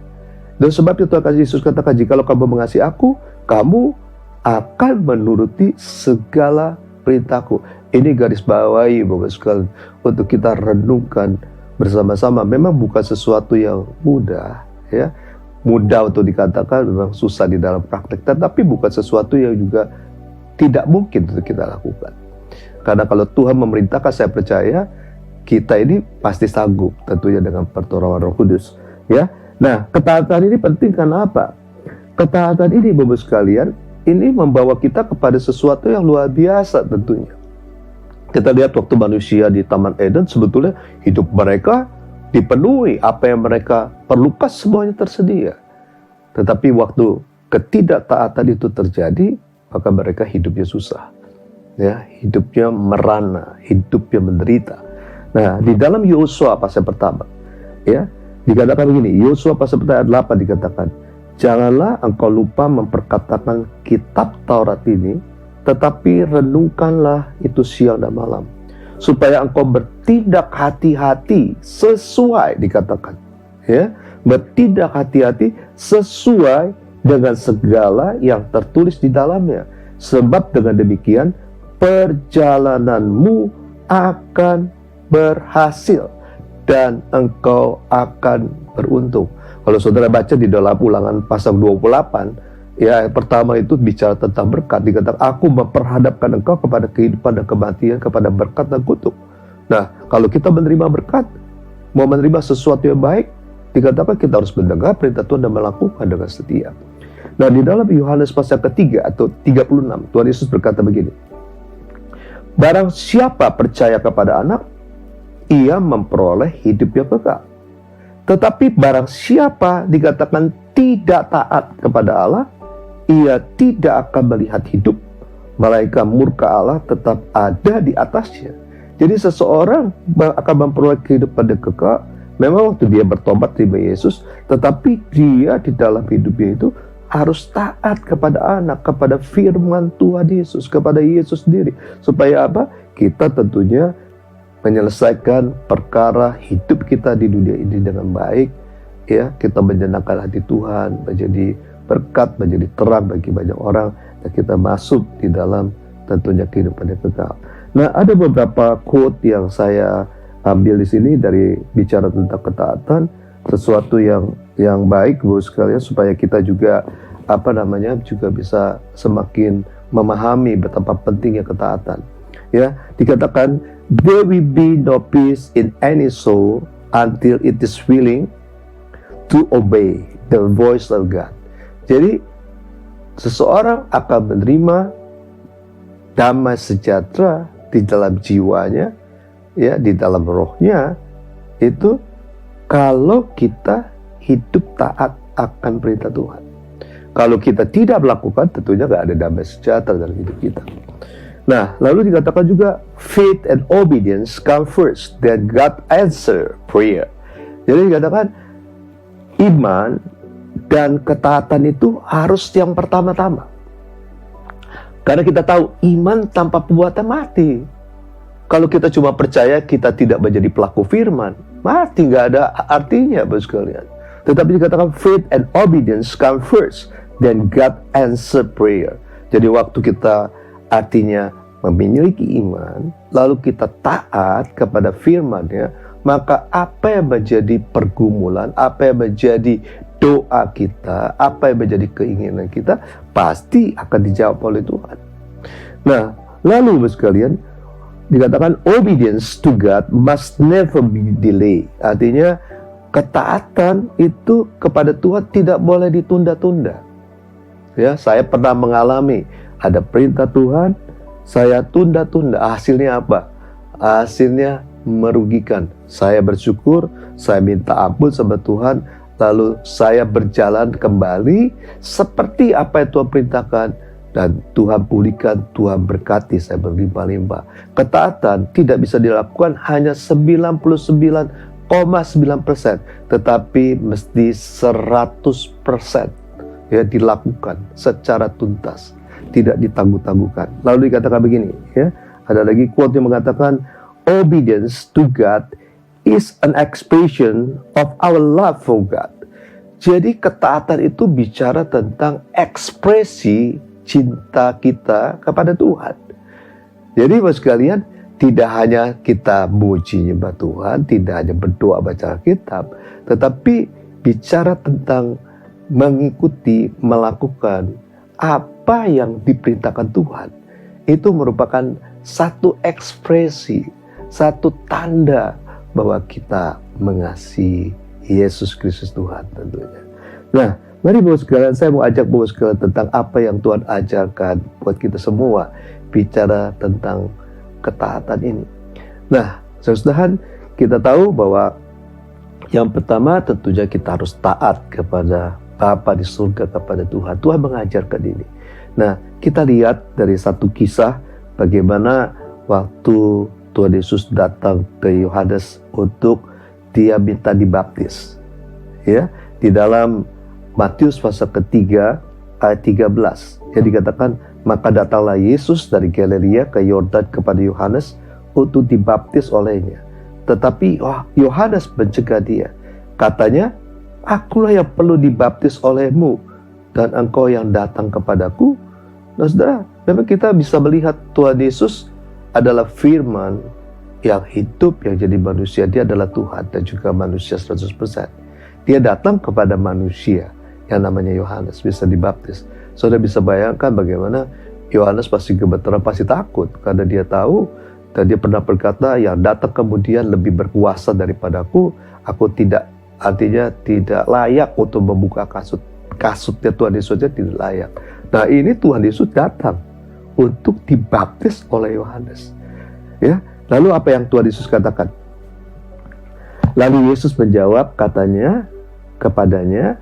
Speaker 6: Dan sebab itu Tuhan Yesus katakan, jikalau kamu mengasihi aku, kamu akan menuruti segala perintahku. Ini garis bawahi Bapak sekalian untuk kita renungkan bersama-sama. Memang bukan sesuatu yang mudah, ya. Mudah untuk dikatakan, memang susah di dalam praktek, tetapi bukan sesuatu yang juga tidak mungkin untuk kita lakukan. Karena kalau Tuhan memerintahkan, saya percaya kita ini pasti sanggup, tentunya dengan pertolongan Roh Kudus. Ya, nah ketaatan ini penting karena apa? Ketaatan ini Bapak sekalian, ini membawa kita kepada sesuatu yang luar biasa tentunya. Kita lihat waktu manusia di Taman Eden, sebetulnya hidup mereka dipenuhi, apa yang mereka perlukan semuanya tersedia. Tetapi waktu ketidaktaatan itu terjadi, maka mereka hidupnya susah, ya, hidupnya merana, hidupnya menderita. Nah, di dalam Yosua pasal pertama, ya, dikatakan begini, Yosua pasal pertama ayat 8 dikatakan, janganlah engkau lupa memperkatakan kitab Taurat ini, tetapi renungkanlah itu siang dan malam, supaya engkau bertindak hati-hati sesuai, dikatakan, ya, bertindak hati-hati sesuai dengan segala yang tertulis di dalamnya. Sebab dengan demikian perjalananmu akan berhasil dan engkau akan beruntung. Kalau saudara baca di dalam Ulangan pasal 28, ya, pertama itu bicara tentang berkat. Dikatakan, aku memperhadapkan engkau kepada kehidupan dan kematian, kepada berkat dan kutuk. Nah, kalau kita menerima berkat, mau menerima sesuatu yang baik, dikatakan kita harus mendengar perintah Tuhan dan melakukan dengan setia. Nah, di dalam Yohanes pasal ketiga atau 36, Tuhan Yesus berkata begini. Barang siapa percaya kepada anak, ia memperoleh hidup yang kekal. Tetapi barang siapa dikatakan tidak taat kepada Allah, ia tidak akan melihat hidup, melainkan murka Allah tetap ada di atasnya. Jadi seseorang akan memperoleh kehidupan yang kekal, memang waktu dia bertobat terima Yesus, tetapi dia di dalam hidupnya itu harus taat kepada anak, kepada firman Tuhan Yesus, kepada Yesus sendiri. Supaya apa? Kita tentunya menyelesaikan perkara hidup kita di dunia ini dengan baik. Ya, kita menyenangkan hati Tuhan, menjadi berkat, menjadi terang bagi banyak orang, dan kita masuk di dalam tentunya kehidupan yang kekal. Nah, ada beberapa quote yang saya ambil di sini dari bicara tentang ketaatan, sesuatu yang baik Bapak sekalian, supaya kita juga juga bisa semakin memahami betapa pentingnya ketaatan. Ya, dikatakan there will be no peace in any soul until it is willing to obey the voice of God. Jadi seseorang akan menerima damai sejahtera di dalam jiwanya, ya, di dalam rohnya, itu kalau kita hidup taat akan perintah Tuhan. Kalau kita tidak melakukan, tentunya gak ada damai sejahtera dalam hidup kita. Nah, lalu dikatakan juga faith and obedience come first, then God answer prayer. Jadi dikatakan iman dan ketaatan itu harus yang pertama-tama. Karena kita tahu iman tanpa perbuatan mati. Kalau kita cuma percaya, kita tidak menjadi pelaku firman, mati, nggak ada artinya, Bapak sekalian. Tetapi dikatakan faith and obedience come first, then God answer prayer. Jadi waktu kita artinya memiliki iman, lalu kita taat kepada firman-Nya, maka apa yang menjadi pergumulan, apa yang menjadi doa kita, apa yang menjadi keinginan kita, pasti akan dijawab oleh Tuhan. Nah, lalu Bapak sekalian, dikatakan obedience to God must never be delayed. Artinya ketaatan itu kepada Tuhan tidak boleh ditunda-tunda. Ya, saya pernah mengalami ada perintah Tuhan, saya tunda-tunda. Hasilnya apa? Hasilnya merugikan. Saya bersyukur, saya minta ampun sama Tuhan, lalu saya berjalan kembali seperti apa yang Tuhan perintahkan, dan Tuhan pulihkan, Tuhan berkati, saya berlimpah-limpah. Ketaatan tidak bisa dilakukan hanya 99,9%, tetapi mesti 100% ya dilakukan secara tuntas, tidak ditangguh-tangguhkan. Lalu dikatakan begini, ya, ada lagi quote yang mengatakan obedience to God is an expression of our love for God. Jadi ketaatan itu bicara tentang ekspresi cinta kita kepada Tuhan. Jadi Bapak sekalian, tidak hanya kita muji nyembah Tuhan, tidak hanya berdoa baca Alkitab, tetapi bicara tentang mengikuti, melakukan apa yang diperintahkan Tuhan. Itu merupakan satu ekspresi, satu tanda bahwa kita mengasihi Yesus Kristus Tuhan tentunya. Nah, mari Bapak sekalian, saya mau ajak Bapak sekalian tentang apa yang Tuhan ajarkan buat kita semua, bicara tentang ketaatan ini. Nah, saudara, kita tahu bahwa yang pertama tentunya kita harus taat kepada Bapa di surga, kepada Tuhan. Tuhan mengajarkan ini. Nah, kita lihat dari satu kisah bagaimana waktu Tuhan Yesus datang ke Yohanes untuk dia minta dibaptis. Ya, di dalam Matius pasal ketiga ayat 13 yang dikatakan, maka datanglah Yesus dari Galilea ke Yordan kepada Yohanes untuk dibaptis olehnya. Tetapi Yohanes mencegah dia. Katanya, akulah yang perlu dibaptis olehmu, dan engkau yang datang kepadaku. Nah saudara, memang kita bisa melihat Tuhan Yesus adalah firman yang hidup, yang jadi manusia. Dia adalah Tuhan dan juga manusia 100%. Dia datang kepada manusia yang namanya Yohanes, bisa dibaptis. Saudara bisa bayangkan bagaimana Yohanes pasti gemeteran, pasti takut, karena dia tahu dan dia pernah berkata, yang datang kemudian lebih berkuasa daripadaku, aku tidak, artinya tidak layak untuk membuka kasutnya Tuhan Yesus saja tidak layak. Nah, ini Tuhan Yesus datang untuk dibaptis oleh Yohanes. Ya, lalu apa yang Tuhan Yesus katakan? Lalu Yesus menjawab, katanya kepadanya,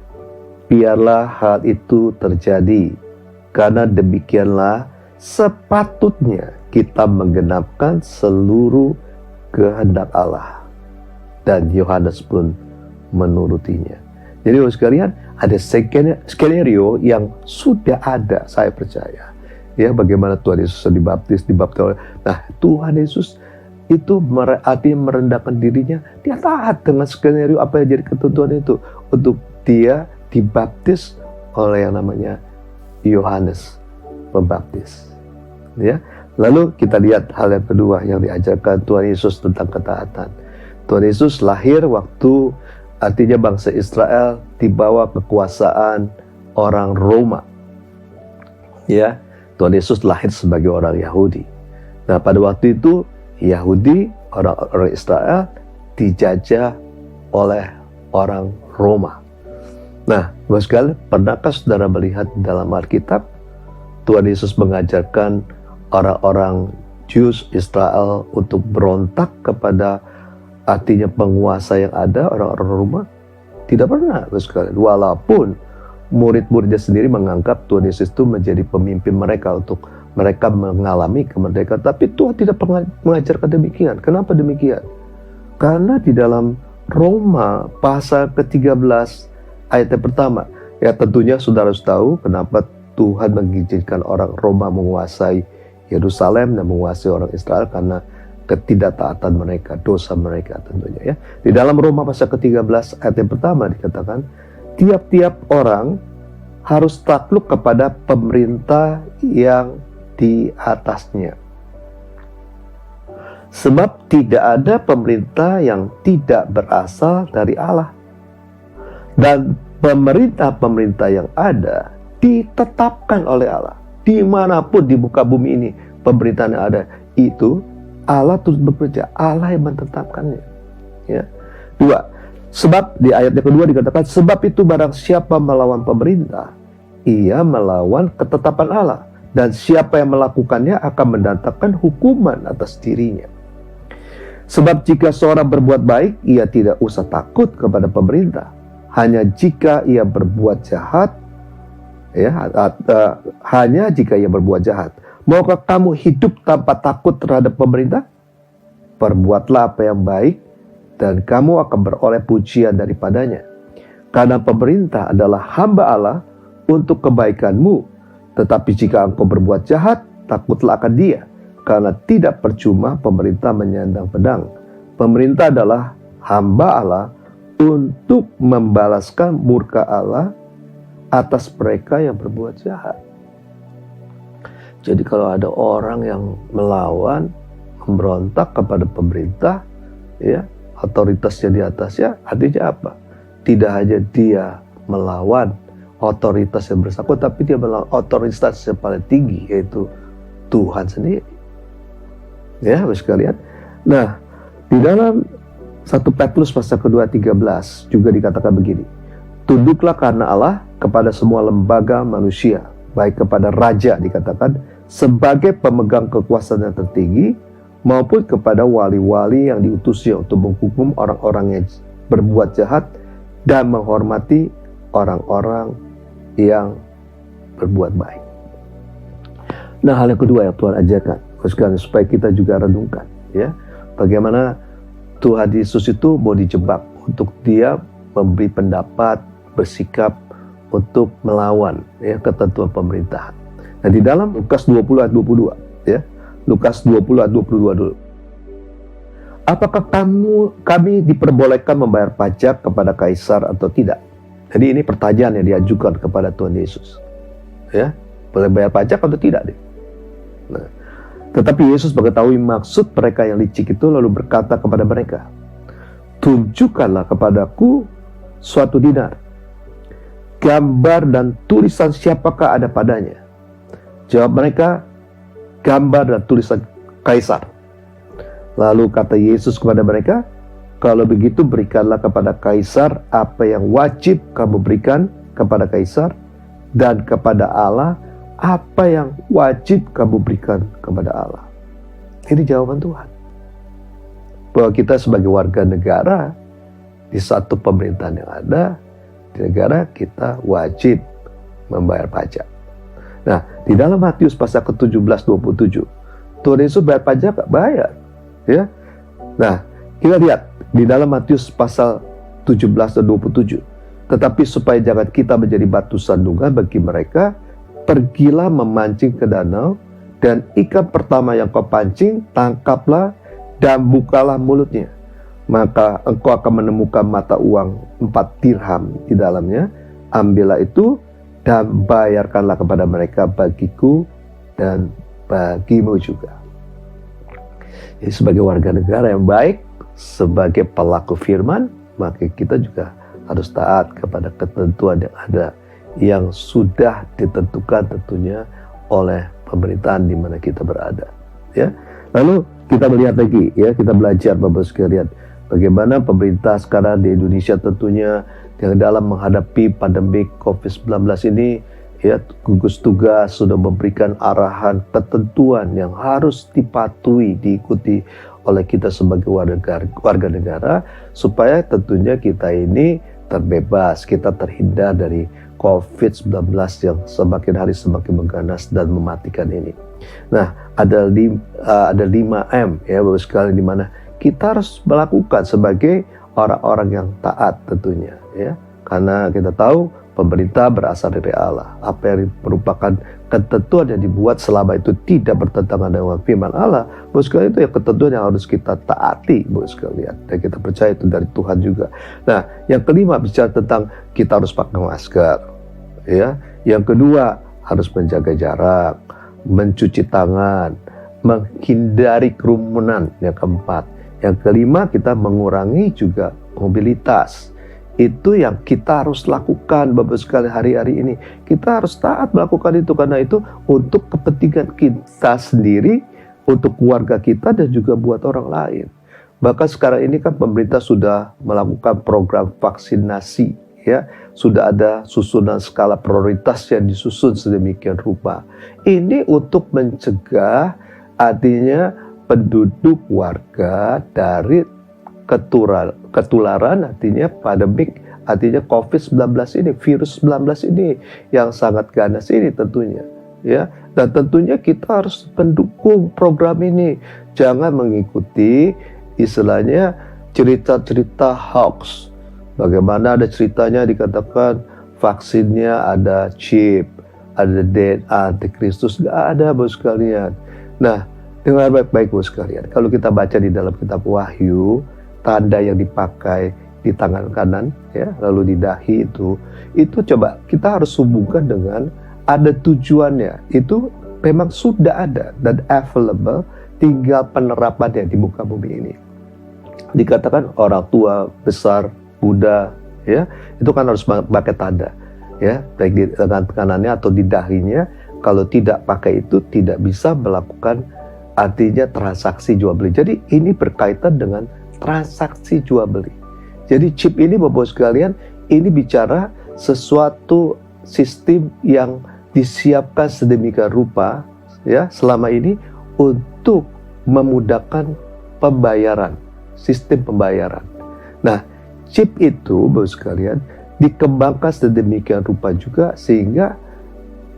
Speaker 6: biarlah hal itu terjadi, karena demikianlah sepatutnya kita menggenapkan seluruh kehendak Allah. Dan Yohanes pun menurutinya. Jadi Bapak sekalian, ada skenario yang sudah ada, saya percaya. Ya, bagaimana Tuhan Yesus dibaptis oleh. Nah, Tuhan Yesus itu artinya merendahkan dirinya, dia taat dengan skenario apa yang jadi ketentuan itu untuk dia dibaptis oleh yang namanya Yohanes Pembaptis. Ya, lalu kita lihat hal yang kedua yang diajarkan Tuhan Yesus tentang ketaatan. Tuhan Yesus lahir waktu artinya bangsa Israel dibawa kekuasaan orang Roma. Ya, Tuhan Yesus lahir sebagai orang Yahudi. Nah, pada waktu itu Yahudi, orang Israel dijajah oleh orang Roma. Nah, Bapak sekalian, pernahkah saudara melihat dalam Alkitab Tuhan Yesus mengajarkan orang-orang Jews Israel untuk berontak kepada artinya penguasa yang ada, orang-orang Roma? Tidak pernah, Bapak sekalian. Walaupun murid-muridnya sendiri menganggap Tuhan Yesus itu menjadi pemimpin mereka untuk mereka mengalami kemerdekaan. Tapi Tuhan tidak pernah mengajarkan demikian. Kenapa demikian? Karena di dalam Roma pasal ke-13 ayat yang pertama, ya tentunya saudara harus tahu kenapa Tuhan mengizinkan orang Roma menguasai Yerusalem dan menguasai orang Israel, karena ketidaktaatan mereka, dosa mereka tentunya ya. Di dalam Roma pasal ke-13 ayat yang pertama dikatakan, tiap-tiap orang harus takluk kepada pemerintah yang di atasnya. Sebab tidak ada pemerintah yang tidak berasal dari Allah. Dan pemerintah-pemerintah yang ada ditetapkan oleh Allah. Dimanapun di muka bumi ini pemerintahan yang ada, itu Allah terus bekerja, Allah yang menetapkannya. Ya. 2. Sebab di ayat yang kedua dikatakan, sebab itu barang siapa melawan pemerintah, ia melawan ketetapan Allah, dan siapa yang melakukannya akan mendatangkan hukuman atas dirinya. Sebab jika seorang berbuat baik, ia tidak usah takut kepada pemerintah. Hanya jika ia berbuat jahat, hanya jika ia berbuat jahat. Maukah kamu hidup tanpa takut terhadap pemerintah? Perbuatlah apa yang baik, dan kamu akan beroleh pujian daripadanya. Karena pemerintah adalah hamba Allah untuk kebaikanmu. Tetapi jika engkau berbuat jahat, takutlah akan dia. Karena tidak percuma pemerintah menyandang pedang. Pemerintah adalah hamba Allah untuk membalaskan murka Allah atas mereka yang berbuat jahat. Jadi kalau ada orang yang melawan, memberontak kepada pemerintah, ya, otoritasnya di atasnya, artinya apa? Tidak hanya dia melawan otoritas yang bersangkutan, tapi dia melawan otoritas yang paling tinggi, yaitu Tuhan sendiri. Ya, Bapak sekalian. Nah, di dalam 1 Petrus pasal kedua 13 juga dikatakan begini. Tunduklah karena Allah kepada semua lembaga manusia, baik kepada raja dikatakan sebagai pemegang kekuasaan yang tertinggi, maupun kepada wali-wali yang diutusnya untuk menghukum orang-orang yang berbuat jahat dan menghormati orang-orang yang berbuat baik. Nah, hal yang kedua yang Tuhan ajarkan, supaya kita juga renungkan, ya, bagaimana Tuhan Yesus itu mau dijebak untuk dia memberi pendapat, bersikap untuk melawan, ya, ketentuan pemerintahan. Nah, di dalam Lukas 20 ayat 22, ya, Lukas 20 ayat 22 dulu. Apakah kami diperbolehkan membayar pajak kepada kaisar atau tidak? Jadi ini pertanyaan yang diajukan kepada Tuhan Yesus. Ya, boleh bayar pajak atau tidak? Nah, tetapi Yesus mengetahui maksud mereka yang licik itu, lalu berkata kepada mereka, tunjukkanlah kepadaku suatu dinar, gambar dan tulisan siapakah ada padanya? Jawab mereka, gambar dan tulisan kaisar. Lalu kata Yesus kepada mereka, kalau begitu berikanlah kepada kaisar apa yang wajib kamu berikan kepada kaisar, dan kepada Allah apa yang wajib kamu berikan kepada Allah. Ini jawaban Tuhan. Bahwa kita sebagai warga negara di satu pemerintahan yang ada di negara, kita wajib membayar pajak. Nah, di dalam Matius pasal ke-17 27, Tuhan Yesus bayar pajak gak? Bayar. Ya. Nah, kita lihat di dalam Matius pasal 17 dan 27. Tetapi supaya jangan kita menjadi batu sandungan bagi mereka, pergilah memancing ke danau, dan ikan pertama yang kau pancing, tangkaplah dan bukalah mulutnya. Maka engkau akan menemukan mata uang 4 dirham di dalamnya. Ambillah itu dan bayarkanlah kepada mereka, bagiku dan bagimu juga. Jadi sebagai warga negara yang baik, sebagai pelaku firman, maka kita juga harus taat kepada ketentuan yang ada, yang sudah ditentukan tentunya oleh pemerintahan di mana kita berada. Ya, lalu kita melihat lagi, ya, kita belajar Bapak sekalian, bagaimana pemerintah sekarang di Indonesia tentunya yang dalam menghadapi pandemi COVID-19 ini, ya, gugus tugas sudah memberikan arahan ketentuan yang harus dipatuhi, diikuti oleh kita sebagai warga negara, supaya tentunya kita ini terbebas, kita terhindar dari COVID-19 yang semakin hari semakin mengganas dan mematikan ini. Nah, ada 5M ya Bapak sekalian, di mana kita harus melakukan sebagai orang-orang yang taat tentunya ya. Karena kita tahu pemerintah berasal dari Allah. Apa yang merupakan ketentuan yang dibuat selama itu tidak bertentangan dengan firman Allah, Bapak sekalian, itu yang ketentuan yang harus kita taati Bapak sekalian. Dan kita percaya itu dari Tuhan juga. Nah, yang kelima bicara tentang kita harus pakai masker ya. Yang kedua harus menjaga jarak, mencuci tangan, menghindari kerumunan. Yang keempat, yang kelima kita mengurangi juga mobilitas. Itu yang kita harus lakukan Bapak sekalian hari-hari ini. Kita harus taat melakukan itu, karena itu untuk kepentingan kita sendiri, untuk keluarga kita, dan juga buat orang lain. Bahkan sekarang ini kan pemerintah sudah melakukan program vaksinasi ya. Sudah ada susunan skala prioritas yang disusun sedemikian rupa. Ini untuk mencegah artinya penduduk warga dari ketularan artinya pandemik, artinya COVID-19 ini, virus 19 ini yang sangat ganas ini tentunya ya. Dan tentunya kita harus mendukung program ini, jangan mengikuti istilahnya cerita-cerita hoax. Bagaimana ada ceritanya dikatakan vaksinnya ada chip, ada DNA antikristus, nggak ada Bapak sekalian. Nah, dengar baik-baik Bapak sekalian, kalau kita baca di dalam kitab Wahyu, tanda yang dipakai di tangan kanan ya, lalu di dahi itu coba kita harus hubungkan dengan ada tujuannya. Itu memang sudah ada dan available, tinggal penerapannya di muka bumi ini. Dikatakan orang tua, besar, muda ya, itu kan harus pakai tanda ya, baik di tangan kanannya atau di dahinya. Kalau tidak pakai itu tidak bisa melakukan artinya transaksi jual beli. Jadi ini berkaitan dengan transaksi jual beli. Jadi chip ini Bapak sekalian, ini bicara sesuatu sistem yang disiapkan sedemikian rupa ya selama ini untuk memudahkan pembayaran, sistem pembayaran. Nah, chip itu Bapak sekalian dikembangkan sedemikian rupa juga sehingga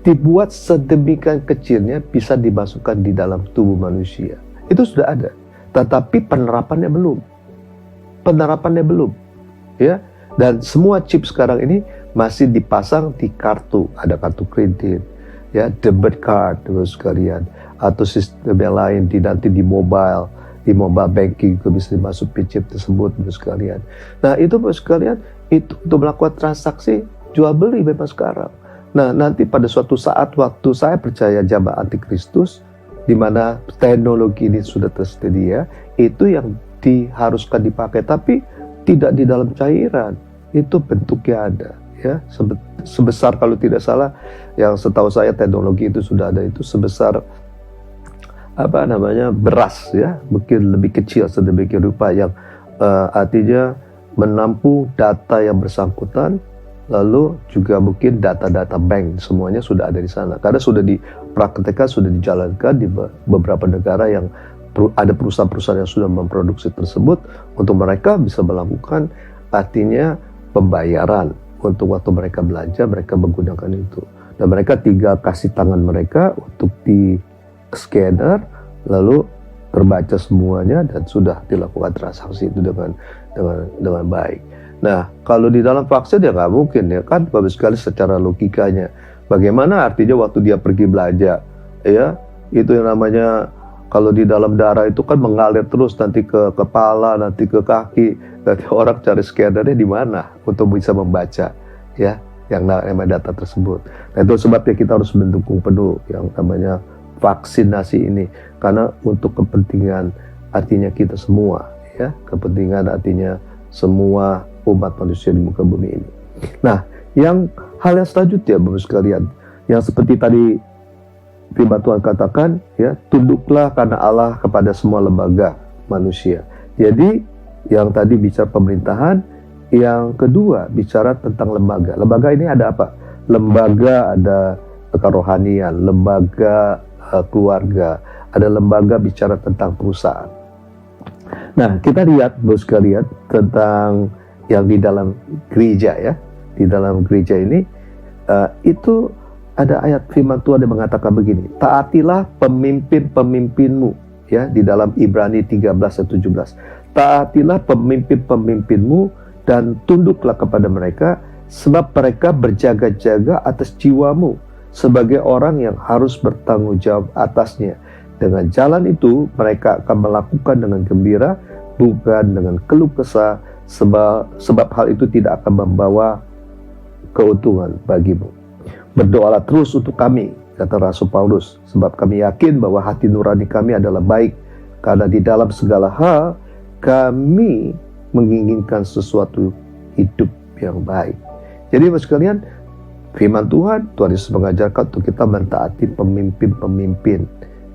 Speaker 6: dibuat sedemikian kecilnya bisa dimasukkan di dalam tubuh manusia. Itu sudah ada, tetapi penerapannya belum ya. Dan semua chip sekarang ini masih dipasang di kartu, ada kartu kredit ya, debit card Bapak sekalian, atau sistem yang lain nanti di mobile banking juga bisa dimasukin chip tersebut Bapak sekalian. Nah, itu Bapak sekalian, itu untuk melakukan transaksi jual beli memang sekarang. Nah, nanti pada suatu saat waktu saya percaya zaman antikristus, di mana teknologi ini sudah tersedia, itu yang diharuskan dipakai, tapi tidak di dalam cairan. Itu bentuknya ada ya, sebesar kalau tidak salah, yang setahu saya teknologi itu sudah ada, itu sebesar beras ya, mungkin lebih kecil sedemikian rupa, yang artinya menampung data yang bersangkutan, lalu juga mungkin data-data bank, semuanya sudah ada di sana, karena sudah dipraktekkan, sudah dijalankan di beberapa negara yang ada perusahaan-perusahaan yang sudah memproduksi tersebut, untuk mereka bisa melakukan artinya pembayaran. Untuk waktu mereka belanja, mereka menggunakan itu, dan mereka tinggal kasih tangan mereka untuk di scanner, lalu terbaca semuanya dan sudah dilakukan transaksi itu dengan baik. Nah, kalau di dalam vaksin ya nggak mungkin ya kan Bapak sekali, secara logikanya bagaimana artinya waktu dia pergi belanja ya, itu yang namanya kalau di dalam darah itu kan mengalir terus nanti ke kepala, nanti ke kaki, nanti orang cari scannernya di mana untuk bisa membaca ya yang namanya data tersebut. Nah, itu sebabnya kita harus mendukung penuh yang namanya vaksinasi ini, karena untuk kepentingan artinya kita semua ya, kepentingan artinya semua umat manusia di muka bumi ini. Nah, hal yang selanjutnya Bapak sekalian, yang seperti tadi firman Tuhan katakan ya, tunduklah karena Allah kepada semua lembaga manusia. Jadi yang tadi bicara pemerintahan, yang kedua bicara tentang lembaga. Lembaga ini ada apa? Lembaga ada kerohanian, lembaga keluarga, ada lembaga bicara tentang perusahaan. Nah, kita lihat Bapak sekalian tentang yang di dalam gereja ya, di dalam gereja ini itu ada ayat firman Tuhan yang mengatakan begini, taatilah pemimpin-pemimpinmu ya, di dalam Ibrani 13 ayat 17. Taatilah pemimpin-pemimpinmu dan tunduklah kepada mereka, sebab mereka berjaga-jaga atas jiwamu sebagai orang yang harus bertanggung jawab atasnya. Dengan jalan itu mereka akan melakukan dengan gembira, bukan dengan keluh kesah, sebab hal itu tidak akan membawa keuntungan bagimu. Berdoalah terus untuk kami, kata Rasul Paulus, sebab kami yakin bahwa hati nurani kami adalah baik, karena di dalam segala hal kami menginginkan sesuatu hidup yang baik. Jadi Bapak sekalian, firman Tuhan Yesus mengajarkan untuk kita mentaati pemimpin-pemimpin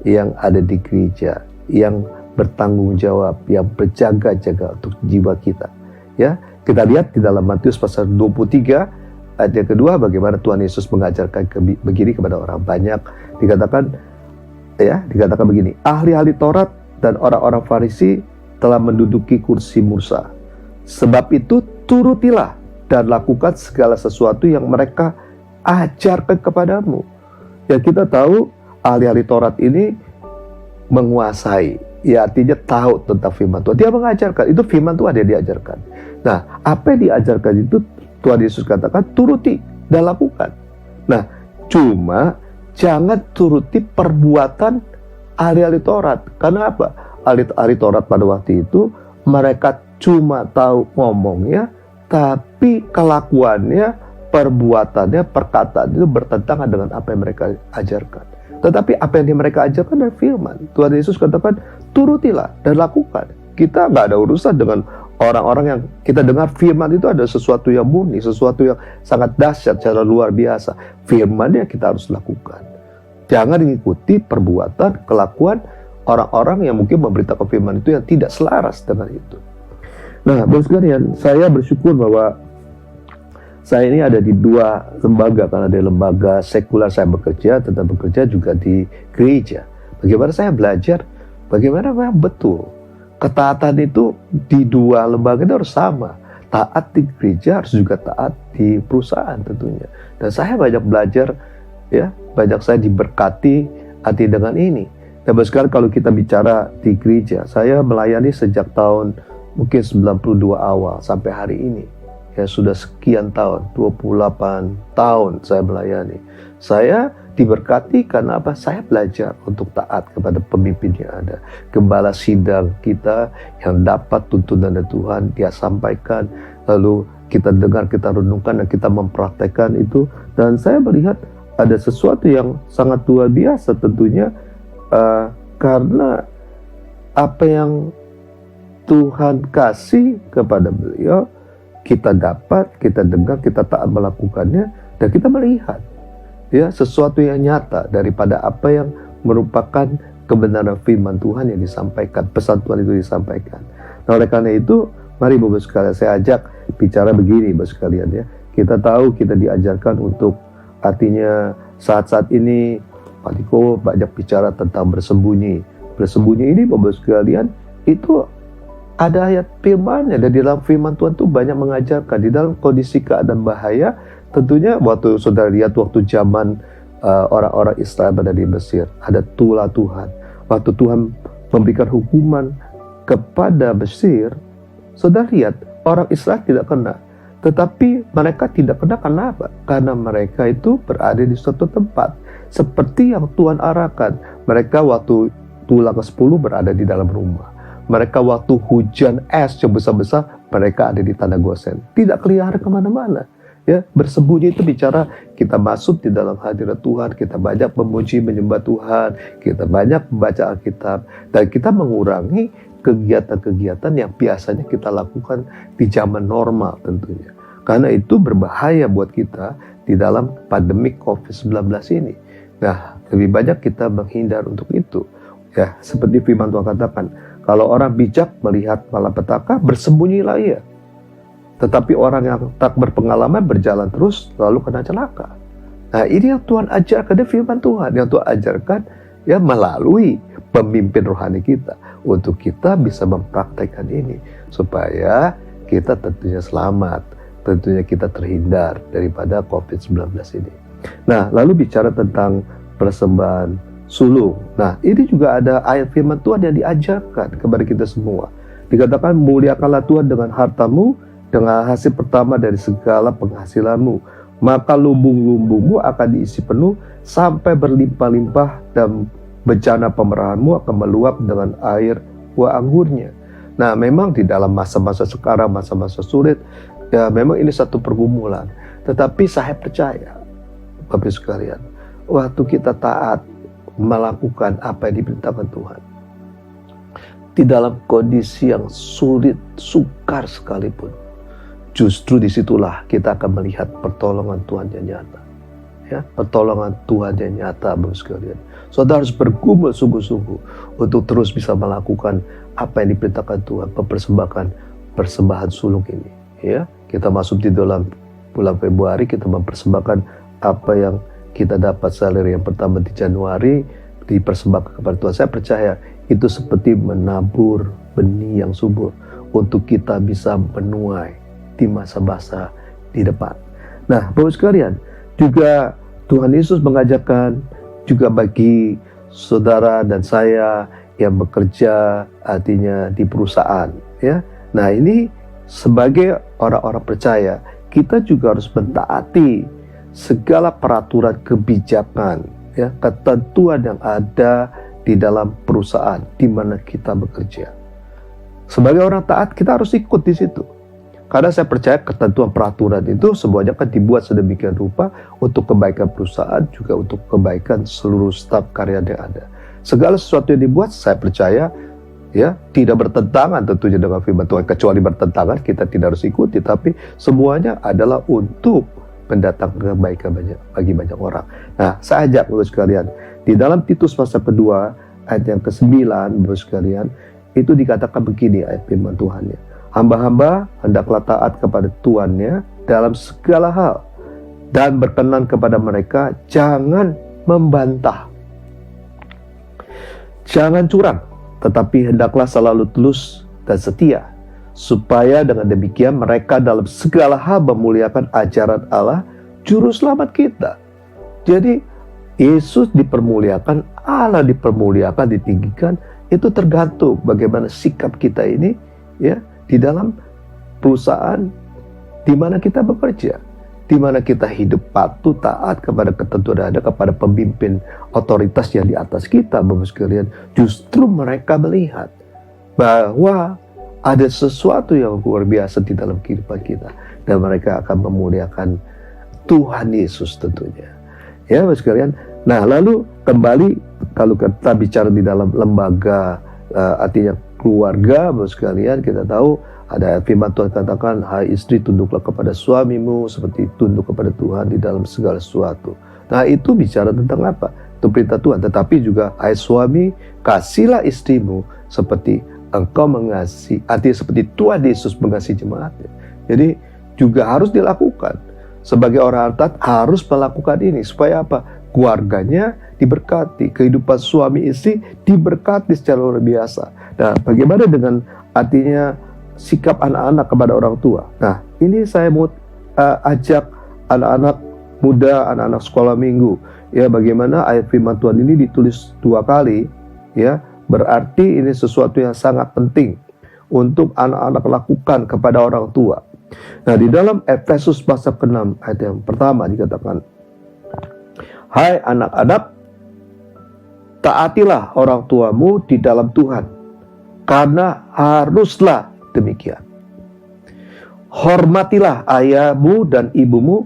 Speaker 6: yang ada di gereja, yang bertanggung jawab, yang berjaga-jaga untuk jiwa kita. Ya, kita lihat di dalam Matius pasal 23 ayat yang kedua, bagaimana Tuhan Yesus mengajarkan begini kepada orang banyak. Dikatakan begini, ahli-ahli Taurat dan orang-orang Farisi telah menduduki kursi Musa. Sebab itu turutilah dan lakukan segala sesuatu yang mereka ajarkan kepadamu. Ya, kita tahu ahli-ahli Taurat ini menguasai, ya artinya tahu tentang firman Tuhan. Dia mengajarkan, itu firman Tuhan yang diajarkan. Nah, apa yang diajarkan itu Tuhan Yesus katakan turuti dan lakukan. Nah, cuma jangan turuti perbuatan ahli-ahli Taurat. Karena apa? Ahli Taurat pada waktu itu mereka cuma tahu ngomongnya, tapi kelakuannya, perbuatannya, perkataan itu bertentangan dengan apa yang mereka ajarkan. Tetapi apa yang mereka ajarkan adalah firman. Tuhan Yesus katakan turutilah dan lakukan. Kita nggak ada urusan dengan orang-orang yang kita dengar firman itu ada sesuatu yang murni, sesuatu yang sangat dahsyat secara luar biasa. Firman-nya kita harus lakukan. Jangan mengikuti perbuatan, kelakuan orang-orang yang mungkin memberitakan firman itu yang tidak selaras dengan itu. Nah, Bapak sekalian, saya bersyukur bahwa saya ini ada di dua lembaga, karena ada lembaga sekuler saya bekerja, tetap bekerja juga di gereja. Bagaimana saya belajar, bagaimana memang betul ketaatan itu di dua lembaga itu harus sama. Taat di gereja harus juga taat di perusahaan tentunya. Dan saya banyak belajar, ya, banyak saya diberkati hati dengan ini. Dan sekarang kalau kita bicara di gereja, saya melayani sejak tahun mungkin 92 awal sampai hari ini. Ya, sudah sekian tahun, 28 tahun saya melayani. Saya diberkati karena apa? Saya belajar untuk taat kepada pemimpin yang ada. Gembala sidang kita yang dapat tuntunan dari Tuhan, dia sampaikan, lalu kita dengar, kita renungkan, dan kita mempraktekkan itu. Dan saya melihat ada sesuatu yang sangat luar biasa tentunya, karena apa yang Tuhan kasih kepada beliau, kita dapat, kita dengar, kita taat melakukannya, dan kita melihat ya sesuatu yang nyata daripada apa yang merupakan kebenaran firman Tuhan yang disampaikan, pesan Tuhan itu disampaikan. Nah, oleh karena itu, mari Bapak sekalian, saya ajak bicara begini Bapak sekalian ya. Kita tahu kita diajarkan untuk, artinya saat-saat ini Pak Diko banyak bicara tentang bersembunyi. Bersembunyi ini Bapak sekalian, itu ada ayat firman-Nya, dan di dalam firman Tuhan itu banyak mengajarkan di dalam kondisi keadaan bahaya. Tentunya waktu saudara lihat waktu zaman orang-orang Israel berada di Mesir, ada tulah Tuhan. Waktu Tuhan memberikan hukuman kepada Mesir, saudara lihat orang Israel tidak kena. Tetapi mereka tidak kena karena apa? Karena mereka itu berada di suatu tempat seperti yang Tuhan arahkan. Mereka waktu tulah ke-10 berada di dalam rumah. Mereka waktu hujan es yang besar-besar, mereka ada di tanah Gosen. Tidak kelihatan kemana-mana. Ya, bersembunyi itu bicara kita masuk di dalam hadirat Tuhan, kita banyak memuji, menyembah Tuhan, kita banyak membaca Alkitab, dan kita mengurangi kegiatan-kegiatan yang biasanya kita lakukan di zaman normal tentunya. Karena itu berbahaya buat kita di dalam pandemi COVID-19 ini. Nah, lebih banyak kita menghindar untuk itu. Ya, seperti firman Tuhan katakan, kalau orang bijak melihat malapetaka, bersembunyilah ia. Tetapi orang yang tak berpengalaman berjalan terus, lalu kena celaka. Nah, ini yang Tuhan ajarkan, dari firman Tuhan yang Tuhan ajarkan ya melalui pemimpin rohani kita, untuk kita bisa mempraktekkan ini, supaya kita tentunya selamat, tentunya kita terhindar daripada COVID-19 ini. Nah, lalu bicara tentang persembahan sulung. Nah, ini juga ada ayat firman Tuhan yang diajarkan kepada kita semua. Dikatakan, muliakanlah Tuhan dengan hartamu, dengan hasil pertama dari segala penghasilanmu. Maka lumbung-lumbungmu akan diisi penuh sampai berlimpah-limpah, dan bejana pemerahanmu akan meluap dengan air buah anggurnya. Nah, memang di dalam masa-masa sekarang, masa-masa sulit, ya memang ini satu pergumulan. Tetapi saya percaya, Bapak sekalian, waktu kita taat melakukan apa yang diperintahkan Tuhan, di dalam kondisi yang sulit, sukar sekalipun, justru disitulah kita akan melihat pertolongan Tuhan yang nyata. Ya, pertolongan Tuhan yang nyata, Bapak sekalian. Saudara harus bergumul sungguh-sungguh untuk terus bisa melakukan apa yang diperintahkan Tuhan, mempersembahkan persembahan sulung ini. Ya, kita masuk di dalam bulan Februari, kita mempersembahkan apa yang kita dapat salary yang pertama di Januari, dipersembahkan kepada Tuhan. Saya percaya itu seperti menabur benih yang subur untuk kita bisa menuai di masa-masa di depan. Nah, Bapak sekalian, juga Tuhan Yesus mengajarkan juga bagi saudara dan saya yang bekerja artinya di perusahaan, ya. Nah, ini sebagai orang-orang percaya, kita juga harus mentaati segala peraturan kebijakan, ya, ketentuan yang ada di dalam perusahaan di mana kita bekerja. Sebagai orang taat, kita harus ikut di situ. Karena saya percaya ketentuan peraturan itu semuanya kan dibuat sedemikian rupa untuk kebaikan perusahaan, juga untuk kebaikan seluruh staf karyawan yang ada. Segala sesuatu yang dibuat, saya percaya, ya, tidak bertentangan tentunya dengan firman Tuhan. Kecuali bertentangan, kita tidak harus ikuti. Tapi semuanya adalah untuk mendatangkan kebaikan bagi banyak orang. Nah, saya ajak Bapak sekalian, di dalam Titus pasal kedua ayat yang ke-9, Bapak sekalian, itu dikatakan begini ayat firman Tuhannya. Hamba-hamba hendaklah taat kepada tuannya dalam segala hal, dan berkenan kepada mereka, jangan membantah, jangan curang, tetapi hendaklah selalu tulus dan setia, supaya dengan demikian mereka dalam segala hal memuliakan ajaran Allah, juru selamat kita. Jadi Yesus dipermuliakan, Allah dipermuliakan, ditinggikan, itu tergantung bagaimana sikap kita ini, ya, di dalam perusahaan di mana kita bekerja, di mana kita hidup patuh, taat kepada ketentuan ada, kepada pemimpin otoritas yang di atas kita, Bapak sekalian. Justru mereka melihat bahwa ada sesuatu yang luar biasa di dalam kehidupan kita, dan mereka akan memuliakan Tuhan Yesus tentunya. Ya, Bapak sekalian. Nah, lalu kembali kalau kita bicara di dalam lembaga, artinya keluarga, Bapak sekalian, kita tahu ada firman Tuhan katakan, hai istri, tunduklah kepada suamimu seperti tunduk kepada Tuhan di dalam segala sesuatu. Nah, itu bicara tentang apa? Itu perintah Tuhan. Tetapi juga, hai suami, kasihlah istrimu seperti engkau mengasihi, artinya seperti Tuhan Yesus mengasihi jemaatnya. Jadi juga harus dilakukan. Sebagai orang taat harus melakukan ini supaya apa? Keluarganya diberkati, kehidupan suami istri diberkati secara luar biasa. Nah, bagaimana dengan artinya sikap anak-anak kepada orang tua? Nah, ini saya mau ajak anak-anak muda, anak-anak sekolah minggu, ya, bagaimana ayat firman Tuhan ini ditulis 2 kali, ya, berarti ini sesuatu yang sangat penting untuk anak-anak lakukan kepada orang tua. Nah, di dalam Efesus pasal ke-6 ayat yang pertama dikatakan, hai anak-anak, taatilah orang tuamu di dalam Tuhan, karena haruslah demikian. Hormatilah ayahmu dan ibumu.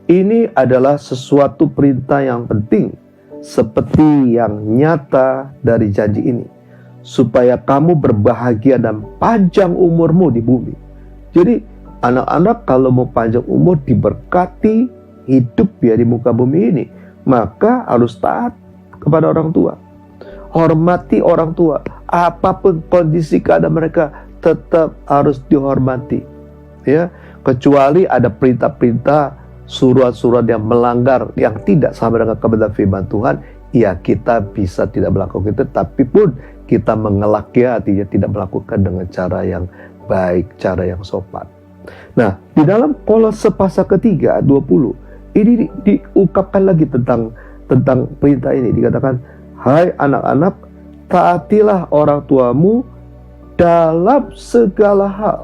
Speaker 6: Ini adalah sesuatu perintah yang penting, seperti yang nyata dari janji ini, supaya kamu berbahagia dan panjang umurmu di bumi. Jadi anak-anak kalau mau panjang umur, diberkati, hidup ya di muka bumi ini, maka harus taat kepada orang tua. Hormati orang tua. Apapun kondisi keadaan mereka, tetap harus dihormati. Ya, kecuali ada perintah-perintah, surat-surat yang melanggar, yang tidak sama dengan kebenaran firman Tuhan, ya kita bisa tidak melakukan itu, tapi pun kita mengelak, ya, artinya tidak melakukan dengan cara yang baik, cara yang sopan. Nah, di dalam Kolose pasal ketiga 20 ini diungkapkan lagi tentang perintah ini. Dikatakan, hai anak-anak, taatilah orang tuamu dalam segala hal,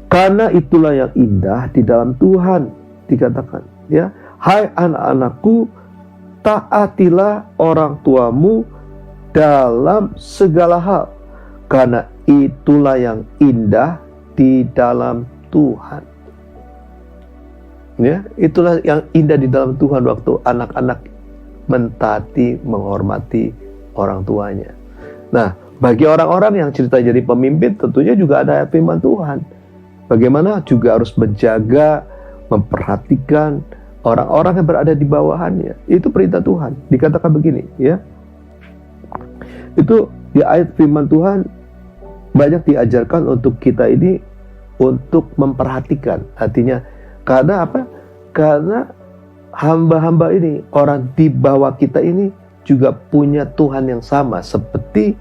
Speaker 6: karena itulah yang indah di dalam Tuhan. Dikatakan, ya, hai anak-anakku, taatilah orang tuamu dalam segala hal, karena itulah yang indah di dalam Tuhan. Ya, itulah yang indah di dalam Tuhan waktu anak-anak mentaati, menghormati orang tuanya. Nah, bagi orang-orang yang cerita jadi pemimpin, tentunya juga ada firman Tuhan. Bagaimana juga harus menjaga, memperhatikan orang-orang yang berada di bawahannya. Itu perintah Tuhan. Dikatakan begini, ya. Itu di ayat firman Tuhan banyak diajarkan untuk kita ini untuk memperhatikan. Artinya, karena apa? Karena hamba-hamba ini, orang di bawah kita ini juga punya Tuhan yang sama seperti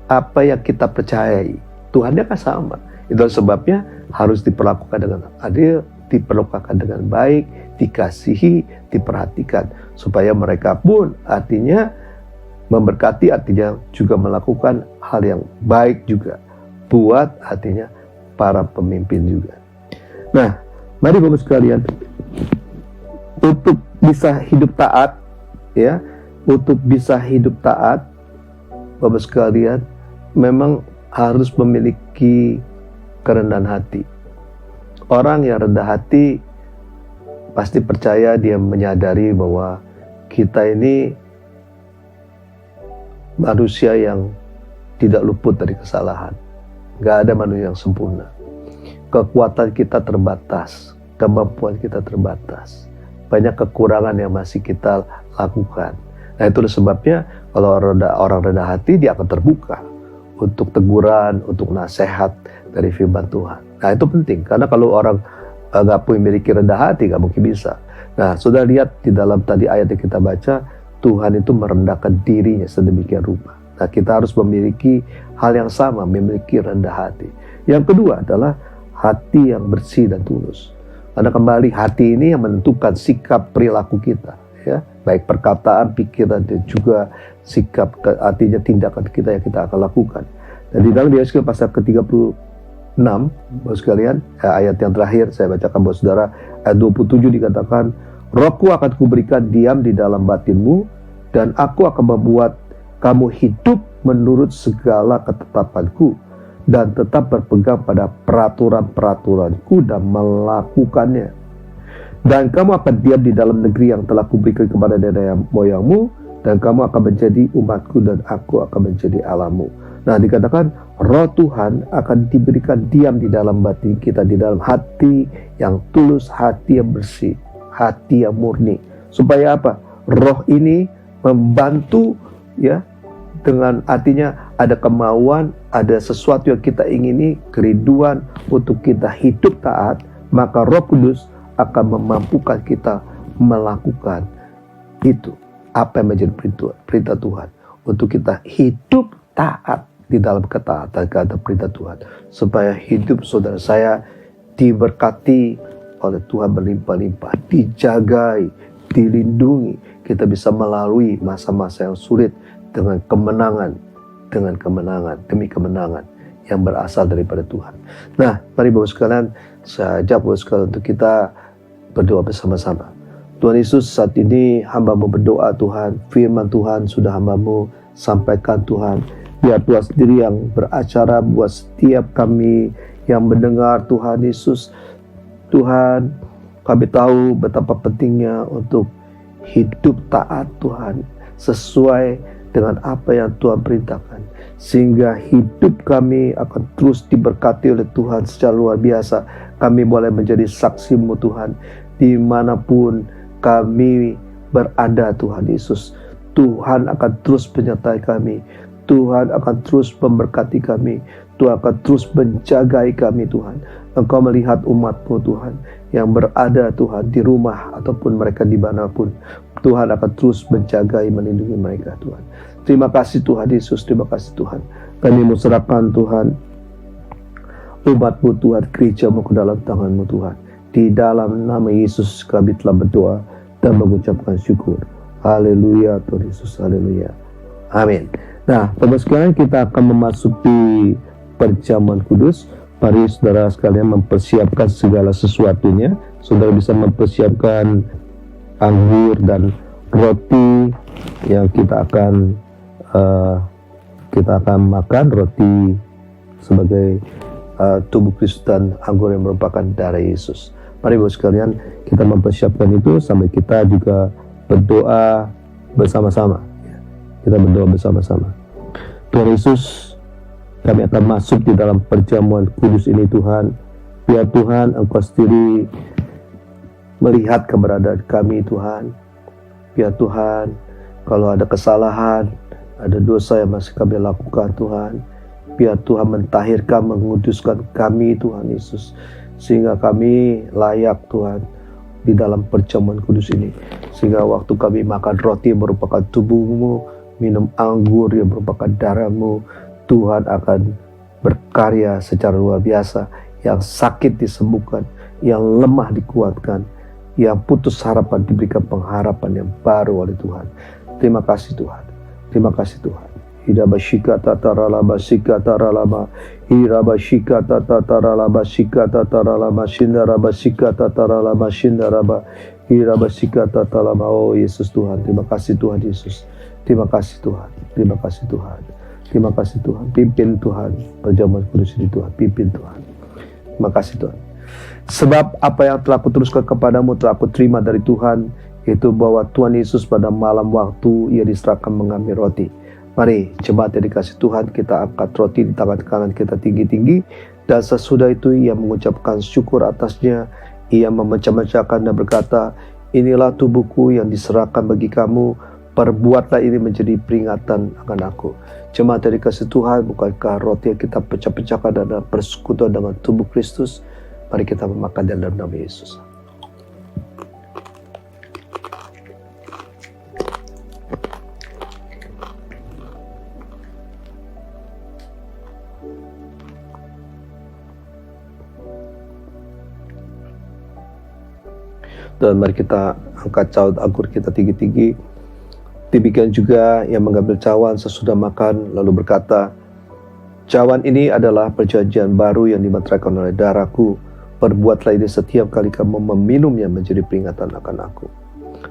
Speaker 6: apa yang kita percayai. Tuhannya kan sama. Itu sebabnya harus diperlakukan dengan adil, diperlakukan dengan baik, dikasihi, diperhatikan, supaya mereka pun artinya memberkati, artinya juga melakukan hal yang baik juga buat artinya para pemimpin juga. Nah, mari Bapak sekalian, untuk bisa hidup taat, ya, untuk bisa hidup taat, Bapak sekalian, memang harus memiliki kerendahan hati. Orang yang rendah hati pasti percaya, dia menyadari bahwa kita ini manusia yang tidak luput dari kesalahan. Gak ada manusia yang sempurna. Kekuatan kita terbatas, kemampuan kita terbatas. Banyak kekurangan yang masih kita lakukan. Nah, itu sebabnya kalau orang rendah hati, dia akan terbuka untuk teguran, untuk nasihat dari firman Tuhan. Nah, itu penting, karena kalau orang nggak memiliki rendah hati, nggak mungkin bisa. Nah, sudah lihat di dalam tadi ayat yang kita baca, Tuhan itu merendahkan dirinya sedemikian rupa. Nah, kita harus memiliki hal yang sama, memiliki rendah hati. Yang kedua adalah hati yang bersih dan tulus. Karena kembali hati ini yang menentukan sikap perilaku kita, ya, baik perkataan, pikiran, dan juga sikap, artinya tindakan kita yang kita akan lakukan. Dan di dalam Yeskiel pasal ke-36, Bapak sekalian, ayat yang terakhir saya bacakan buat saudara, ayat 27 dikatakan, Rohku akan kuberikan diam di dalam batinmu, dan aku akan membuat kamu hidup menurut segala ketetapanku, dan tetap berpegang pada peraturan-peraturanku dan melakukannya. Dan kamu akan diam di dalam negeri yang telah kuberikan kepada nenek moyangmu, dan kamu akan menjadi umatku, dan aku akan menjadi Allahmu. Nah, dikatakan Roh Tuhan akan diberikan diam di dalam batin kita, di dalam hati yang tulus, hati yang bersih, hati yang murni. Supaya apa? Roh ini membantu, ya, dengan artinya ada kemauan, ada sesuatu yang kita ingini, kerinduan untuk kita hidup taat, maka Roh Kudus akan memampukan kita melakukan itu. Apa yang menjadi perintah Tuhan untuk kita hidup taat di dalam ketaatan kata perintah Tuhan, supaya hidup saudara saya diberkati oleh Tuhan berlimpah-limpah, dijagai, dilindungi, kita bisa melalui masa-masa yang sulit dengan kemenangan demi kemenangan yang berasal daripada Tuhan. Nah, mari Bapak sekalian, saya ajak Bapak sekalian untuk kita berdoa bersama-sama. Tuhan Yesus, saat ini hamba-Mu berdoa Tuhan, firman Tuhan sudah hamba-Mu sampaikan Tuhan. Biar Tuhan sendiri yang beracara buat setiap kami yang mendengar Tuhan Yesus. Tuhan, kami tahu betapa pentingnya untuk hidup taat Tuhan, sesuai dengan apa yang Tuhan perintahkan. Sehingga hidup kami akan terus diberkati oleh Tuhan secara luar biasa. Kami boleh menjadi saksi-Mu Tuhan, dimanapun kami berada Tuhan Yesus. Tuhan akan terus menyertai kami. Tuhan akan terus memberkati kami. Tuhan akan terus menjagai kami Tuhan. Engkau melihat umat-Mu Tuhan yang berada Tuhan di rumah ataupun mereka dimanapun. Tuhan akan terus menjagai, melindungi mereka Tuhan. Terima kasih Tuhan Yesus, terima kasih Tuhan. Kami serahkan Tuhan umat-Mu Tuhan, gereja-Mu ke dalam tangan-Mu Tuhan. Di dalam nama Yesus kami telah berdoa dan mengucapkan syukur. Haleluya Tuhan Yesus, haleluya. Amin. Nah, Bapak sekalian, kita akan memasuki perjamuan kudus. Mari saudara sekalian mempersiapkan segala sesuatunya. Saudara bisa mempersiapkan anggur dan roti yang kita akan makan, roti sebagai tubuh Kristus dan anggur yang merupakan darah Yesus. Mari Bapak sekalian, kita mempersiapkan itu sampai kita juga berdoa bersama-sama. Kita berdoa bersama-sama. Tuhan Yesus, kami akan masuk di dalam perjamuan kudus ini Tuhan. Biar Tuhan Engkau sendiri melihat keberadaan kami Tuhan. Biar Tuhan, kalau ada kesalahan, ada dosa yang masih kami lakukan Tuhan, biar Tuhan mentahirkan, menguduskan kami Tuhan Yesus, sehingga kami layak Tuhan di dalam perjamuan kudus ini. Sehingga waktu kami makan roti yang merupakan tubuh-Mu, minum anggur yang merupakan darah-Mu, Tuhan akan berkarya secara luar biasa. Yang sakit disembuhkan, yang lemah dikuatkan, yang putus harapan diberikan pengharapan yang baru oleh Tuhan. Terima kasih Tuhan. Terima kasih Tuhan. Irabashika tataralaba shika taralama, irabashika tataralaba shika tataralama, shindaraba shika tataralama, shindaraba, irabashika tataralama. Oh Yesus Tuhan, terima kasih Tuhan Yesus. Terima kasih Tuhan. Terima kasih Tuhan. Terima kasih Tuhan. Pimpin Tuhan perjamuan kudus ini Tuhan. Pimpin Tuhan. Terima kasih Tuhan. Sebab apa yang telah kuteruskan kepadamu telah aku terima dari Tuhan, yaitu bahwa Tuhan Yesus pada malam waktu Ia diserahkan mengambil roti. Mari jemaat yang dikasih Tuhan, kita angkat roti di tangan kanan kita tinggi-tinggi, dan sesudah itu Ia mengucapkan syukur atasnya. Ia memecah-mecahkan dan berkata, inilah tubuhku yang diserahkan bagi kamu, perbuatlah ini menjadi peringatan akan aku. Jemaat yang dikasih Tuhan, bukankah roti yang kita pecah-pecahkan dan persekutuan dengan tubuh Kristus? Mari kita memakan dalam nama Yesus. Dan mari kita angkat cawan anggur kita tinggi-tinggi. Demikian juga yang mengambil cawan sesudah makan lalu berkata, cawan ini adalah perjanjian baru yang dimeteraikan oleh darahku. Perbuatlah ini setiap kali kamu meminumnya menjadi peringatan akan aku.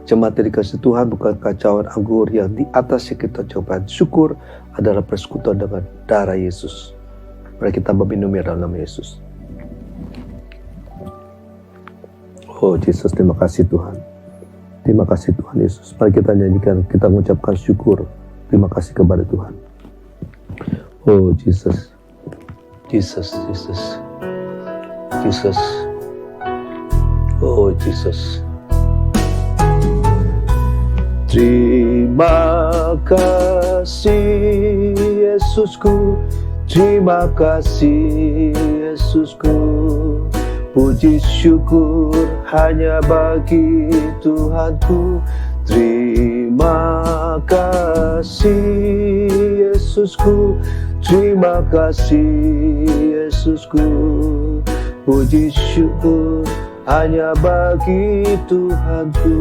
Speaker 6: Jemaat yang dikasih Tuhan, bukankah cawan anggur yang di atas yang kita coba syukur adalah persekutuan dengan darah Yesus. Mari kita meminumnya dalam nama Yesus. Oh Yesus, terima kasih Tuhan. Terima kasih Tuhan Yesus. Mari kita nyanyikan, kita mengucapkan syukur. Terima kasih kepada Tuhan. Oh Jesus. Jesus, Jesus. Jesus. Oh Jesus. Terima kasih Yesusku. Terima kasih Yesusku. Puji syukur hanya bagi Tuhanku. Terima kasih Yesusku. Terima kasih Yesusku. Puji syukur hanya bagi Tuhanku.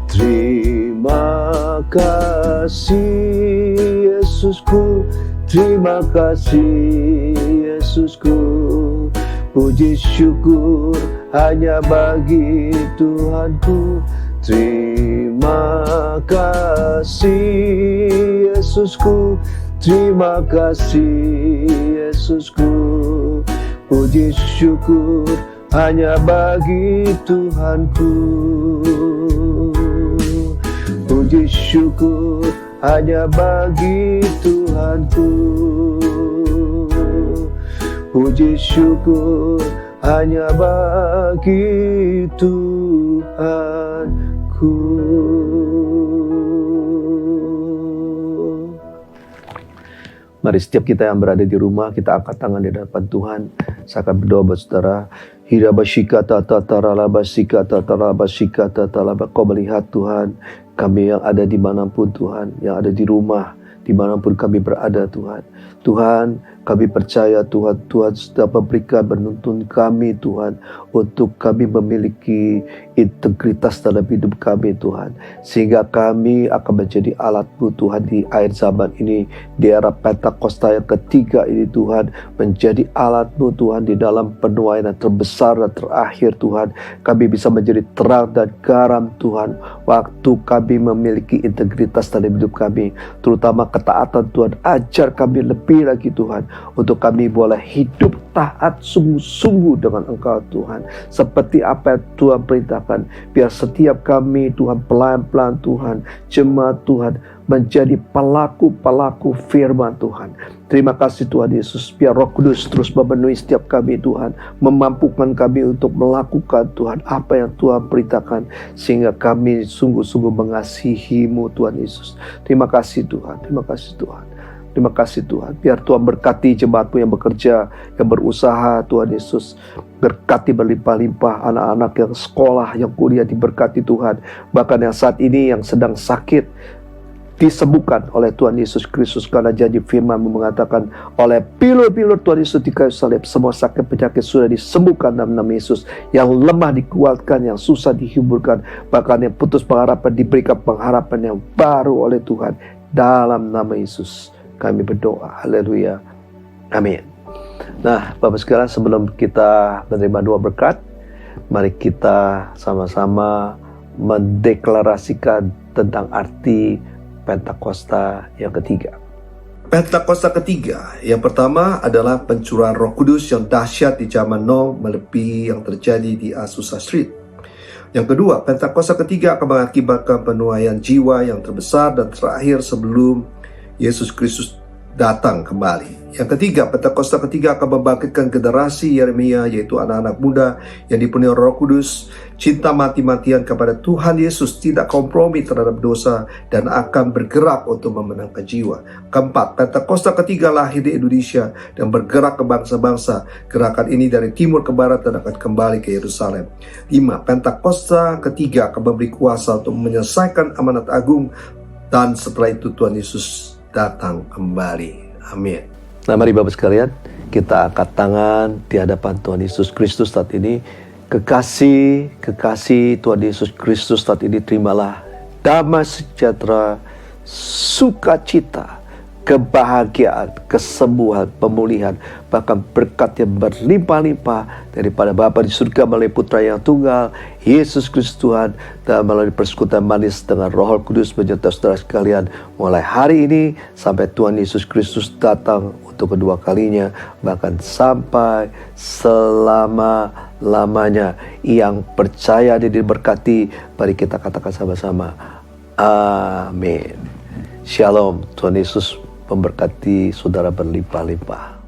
Speaker 6: Terima kasih Yesusku. Terima kasih Yesusku. Puji syukur hanya bagi Tuhanku. Terima kasih Yesusku. Terima kasih Yesusku. Puji syukur hanya bagi Tuhanku. Puji syukur hanya bagi Tuhanku. Puji syukur hanya bagi Tuhanku. Mari setiap kita yang berada di rumah, kita angkat tangan di hadapan Tuhan. Saya akan berdoa buat saudara. Kau melihat Tuhan, kami yang ada dimanapun Tuhan, yang ada di rumah, dimanapun kami berada Tuhan. Tuhan, kami percaya Tuhan sudah memberikan menuntun kami Tuhan, untuk kami memiliki integritas dalam hidup kami Tuhan, sehingga kami akan menjadi alat-Mu Tuhan di akhir zaman ini, di era Pentakosta yang ketiga ini Tuhan, menjadi alat-Mu Tuhan di dalam penuaian yang terbesar dan terakhir Tuhan. Kami bisa menjadi terang dan garam Tuhan, waktu kami memiliki integritas dalam hidup kami, terutama ketaatan Tuhan. Ajar kami lebih lagi Tuhan, untuk kami boleh hidup taat sungguh-sungguh dengan Engkau Tuhan, seperti apa yang Tuhan perintahkan. Biar setiap kami Tuhan, pelan-pelan Tuhan, jemaat Tuhan, menjadi pelaku-pelaku firman Tuhan. Terima kasih Tuhan Yesus, biar Roh Kudus terus memenuhi setiap kami Tuhan, memampukan kami untuk melakukan Tuhan apa yang Tuhan perintahkan, sehingga kami sungguh-sungguh mengasihi-Mu Tuhan Yesus. Terima kasih Tuhan, terima kasih Tuhan. Terima kasih Tuhan, biar Tuhan berkati jemaat-Mu yang bekerja, yang berusaha Tuhan Yesus. Berkati berlimpah-limpah anak-anak yang sekolah, yang kuliah, diberkati Tuhan. Bahkan yang saat ini yang sedang sakit, disembuhkan oleh Tuhan Yesus Kristus, karena janji firman-Mu mengatakan, oleh pilur-pilur Tuhan Yesus di kayu salib, semua sakit penyakit sudah disembuhkan dalam nama Yesus. Yang lemah dikuatkan, yang susah dihiburkan, bahkan yang putus pengharapan diberikan pengharapan yang baru oleh Tuhan. Dalam nama Yesus kami berdoa, haleluya, amin. Nah, Bapak sekalian, sebelum kita menerima doa berkat, mari kita sama-sama mendeklarasikan tentang arti Pentakosta yang ketiga. Pentakosta ketiga, yang pertama adalah pencurahan Roh Kudus yang dahsyat di zaman Nuh, melebihi yang terjadi di Azusa Street. Yang kedua, Pentakosta ketiga akan mengakibatkan penuaian jiwa yang terbesar dan terakhir sebelum Yesus Kristus datang kembali. Yang ketiga, Pentakosta ketiga akan membangkitkan generasi Yeremia, yaitu anak-anak muda yang dipenuhi Roh Kudus, cinta mati-matian kepada Tuhan Yesus, tidak kompromi terhadap dosa, dan akan bergerak untuk memenangkan jiwa. Keempat, Pentakosta ketiga lahir di Indonesia dan bergerak ke bangsa-bangsa. Gerakan ini dari timur ke barat dan akan kembali ke Yerusalem. 5. Pentakosta ketiga akan memberi kuasa untuk menyelesaikan amanat agung, dan setelah itu Tuhan Yesus datang kembali. Amin. Nah, mari Bapak sekalian, kita angkat tangan di hadapan Tuhan Yesus Kristus saat ini. Kekasih Tuhan Yesus Kristus saat ini, terimalah damai sejahtera, sukacita, kebahagiaan, kesembuhan, pemulihan, bahkan berkat yang berlimpah-limpah daripada Bapa di surga melalui Putra yang tunggal, Yesus Kristus Tuhan, dan melalui persekutuan manis dengan Roh Kudus menyertai saudara sekalian, mulai hari ini sampai Tuhan Yesus Kristus datang untuk kedua kalinya, bahkan sampai selama-lamanya. Yang percaya dan diberkati, mari kita katakan sama-sama, amin. Shalom, Tuhan Yesus memberkati saudara berlimpah-limpah.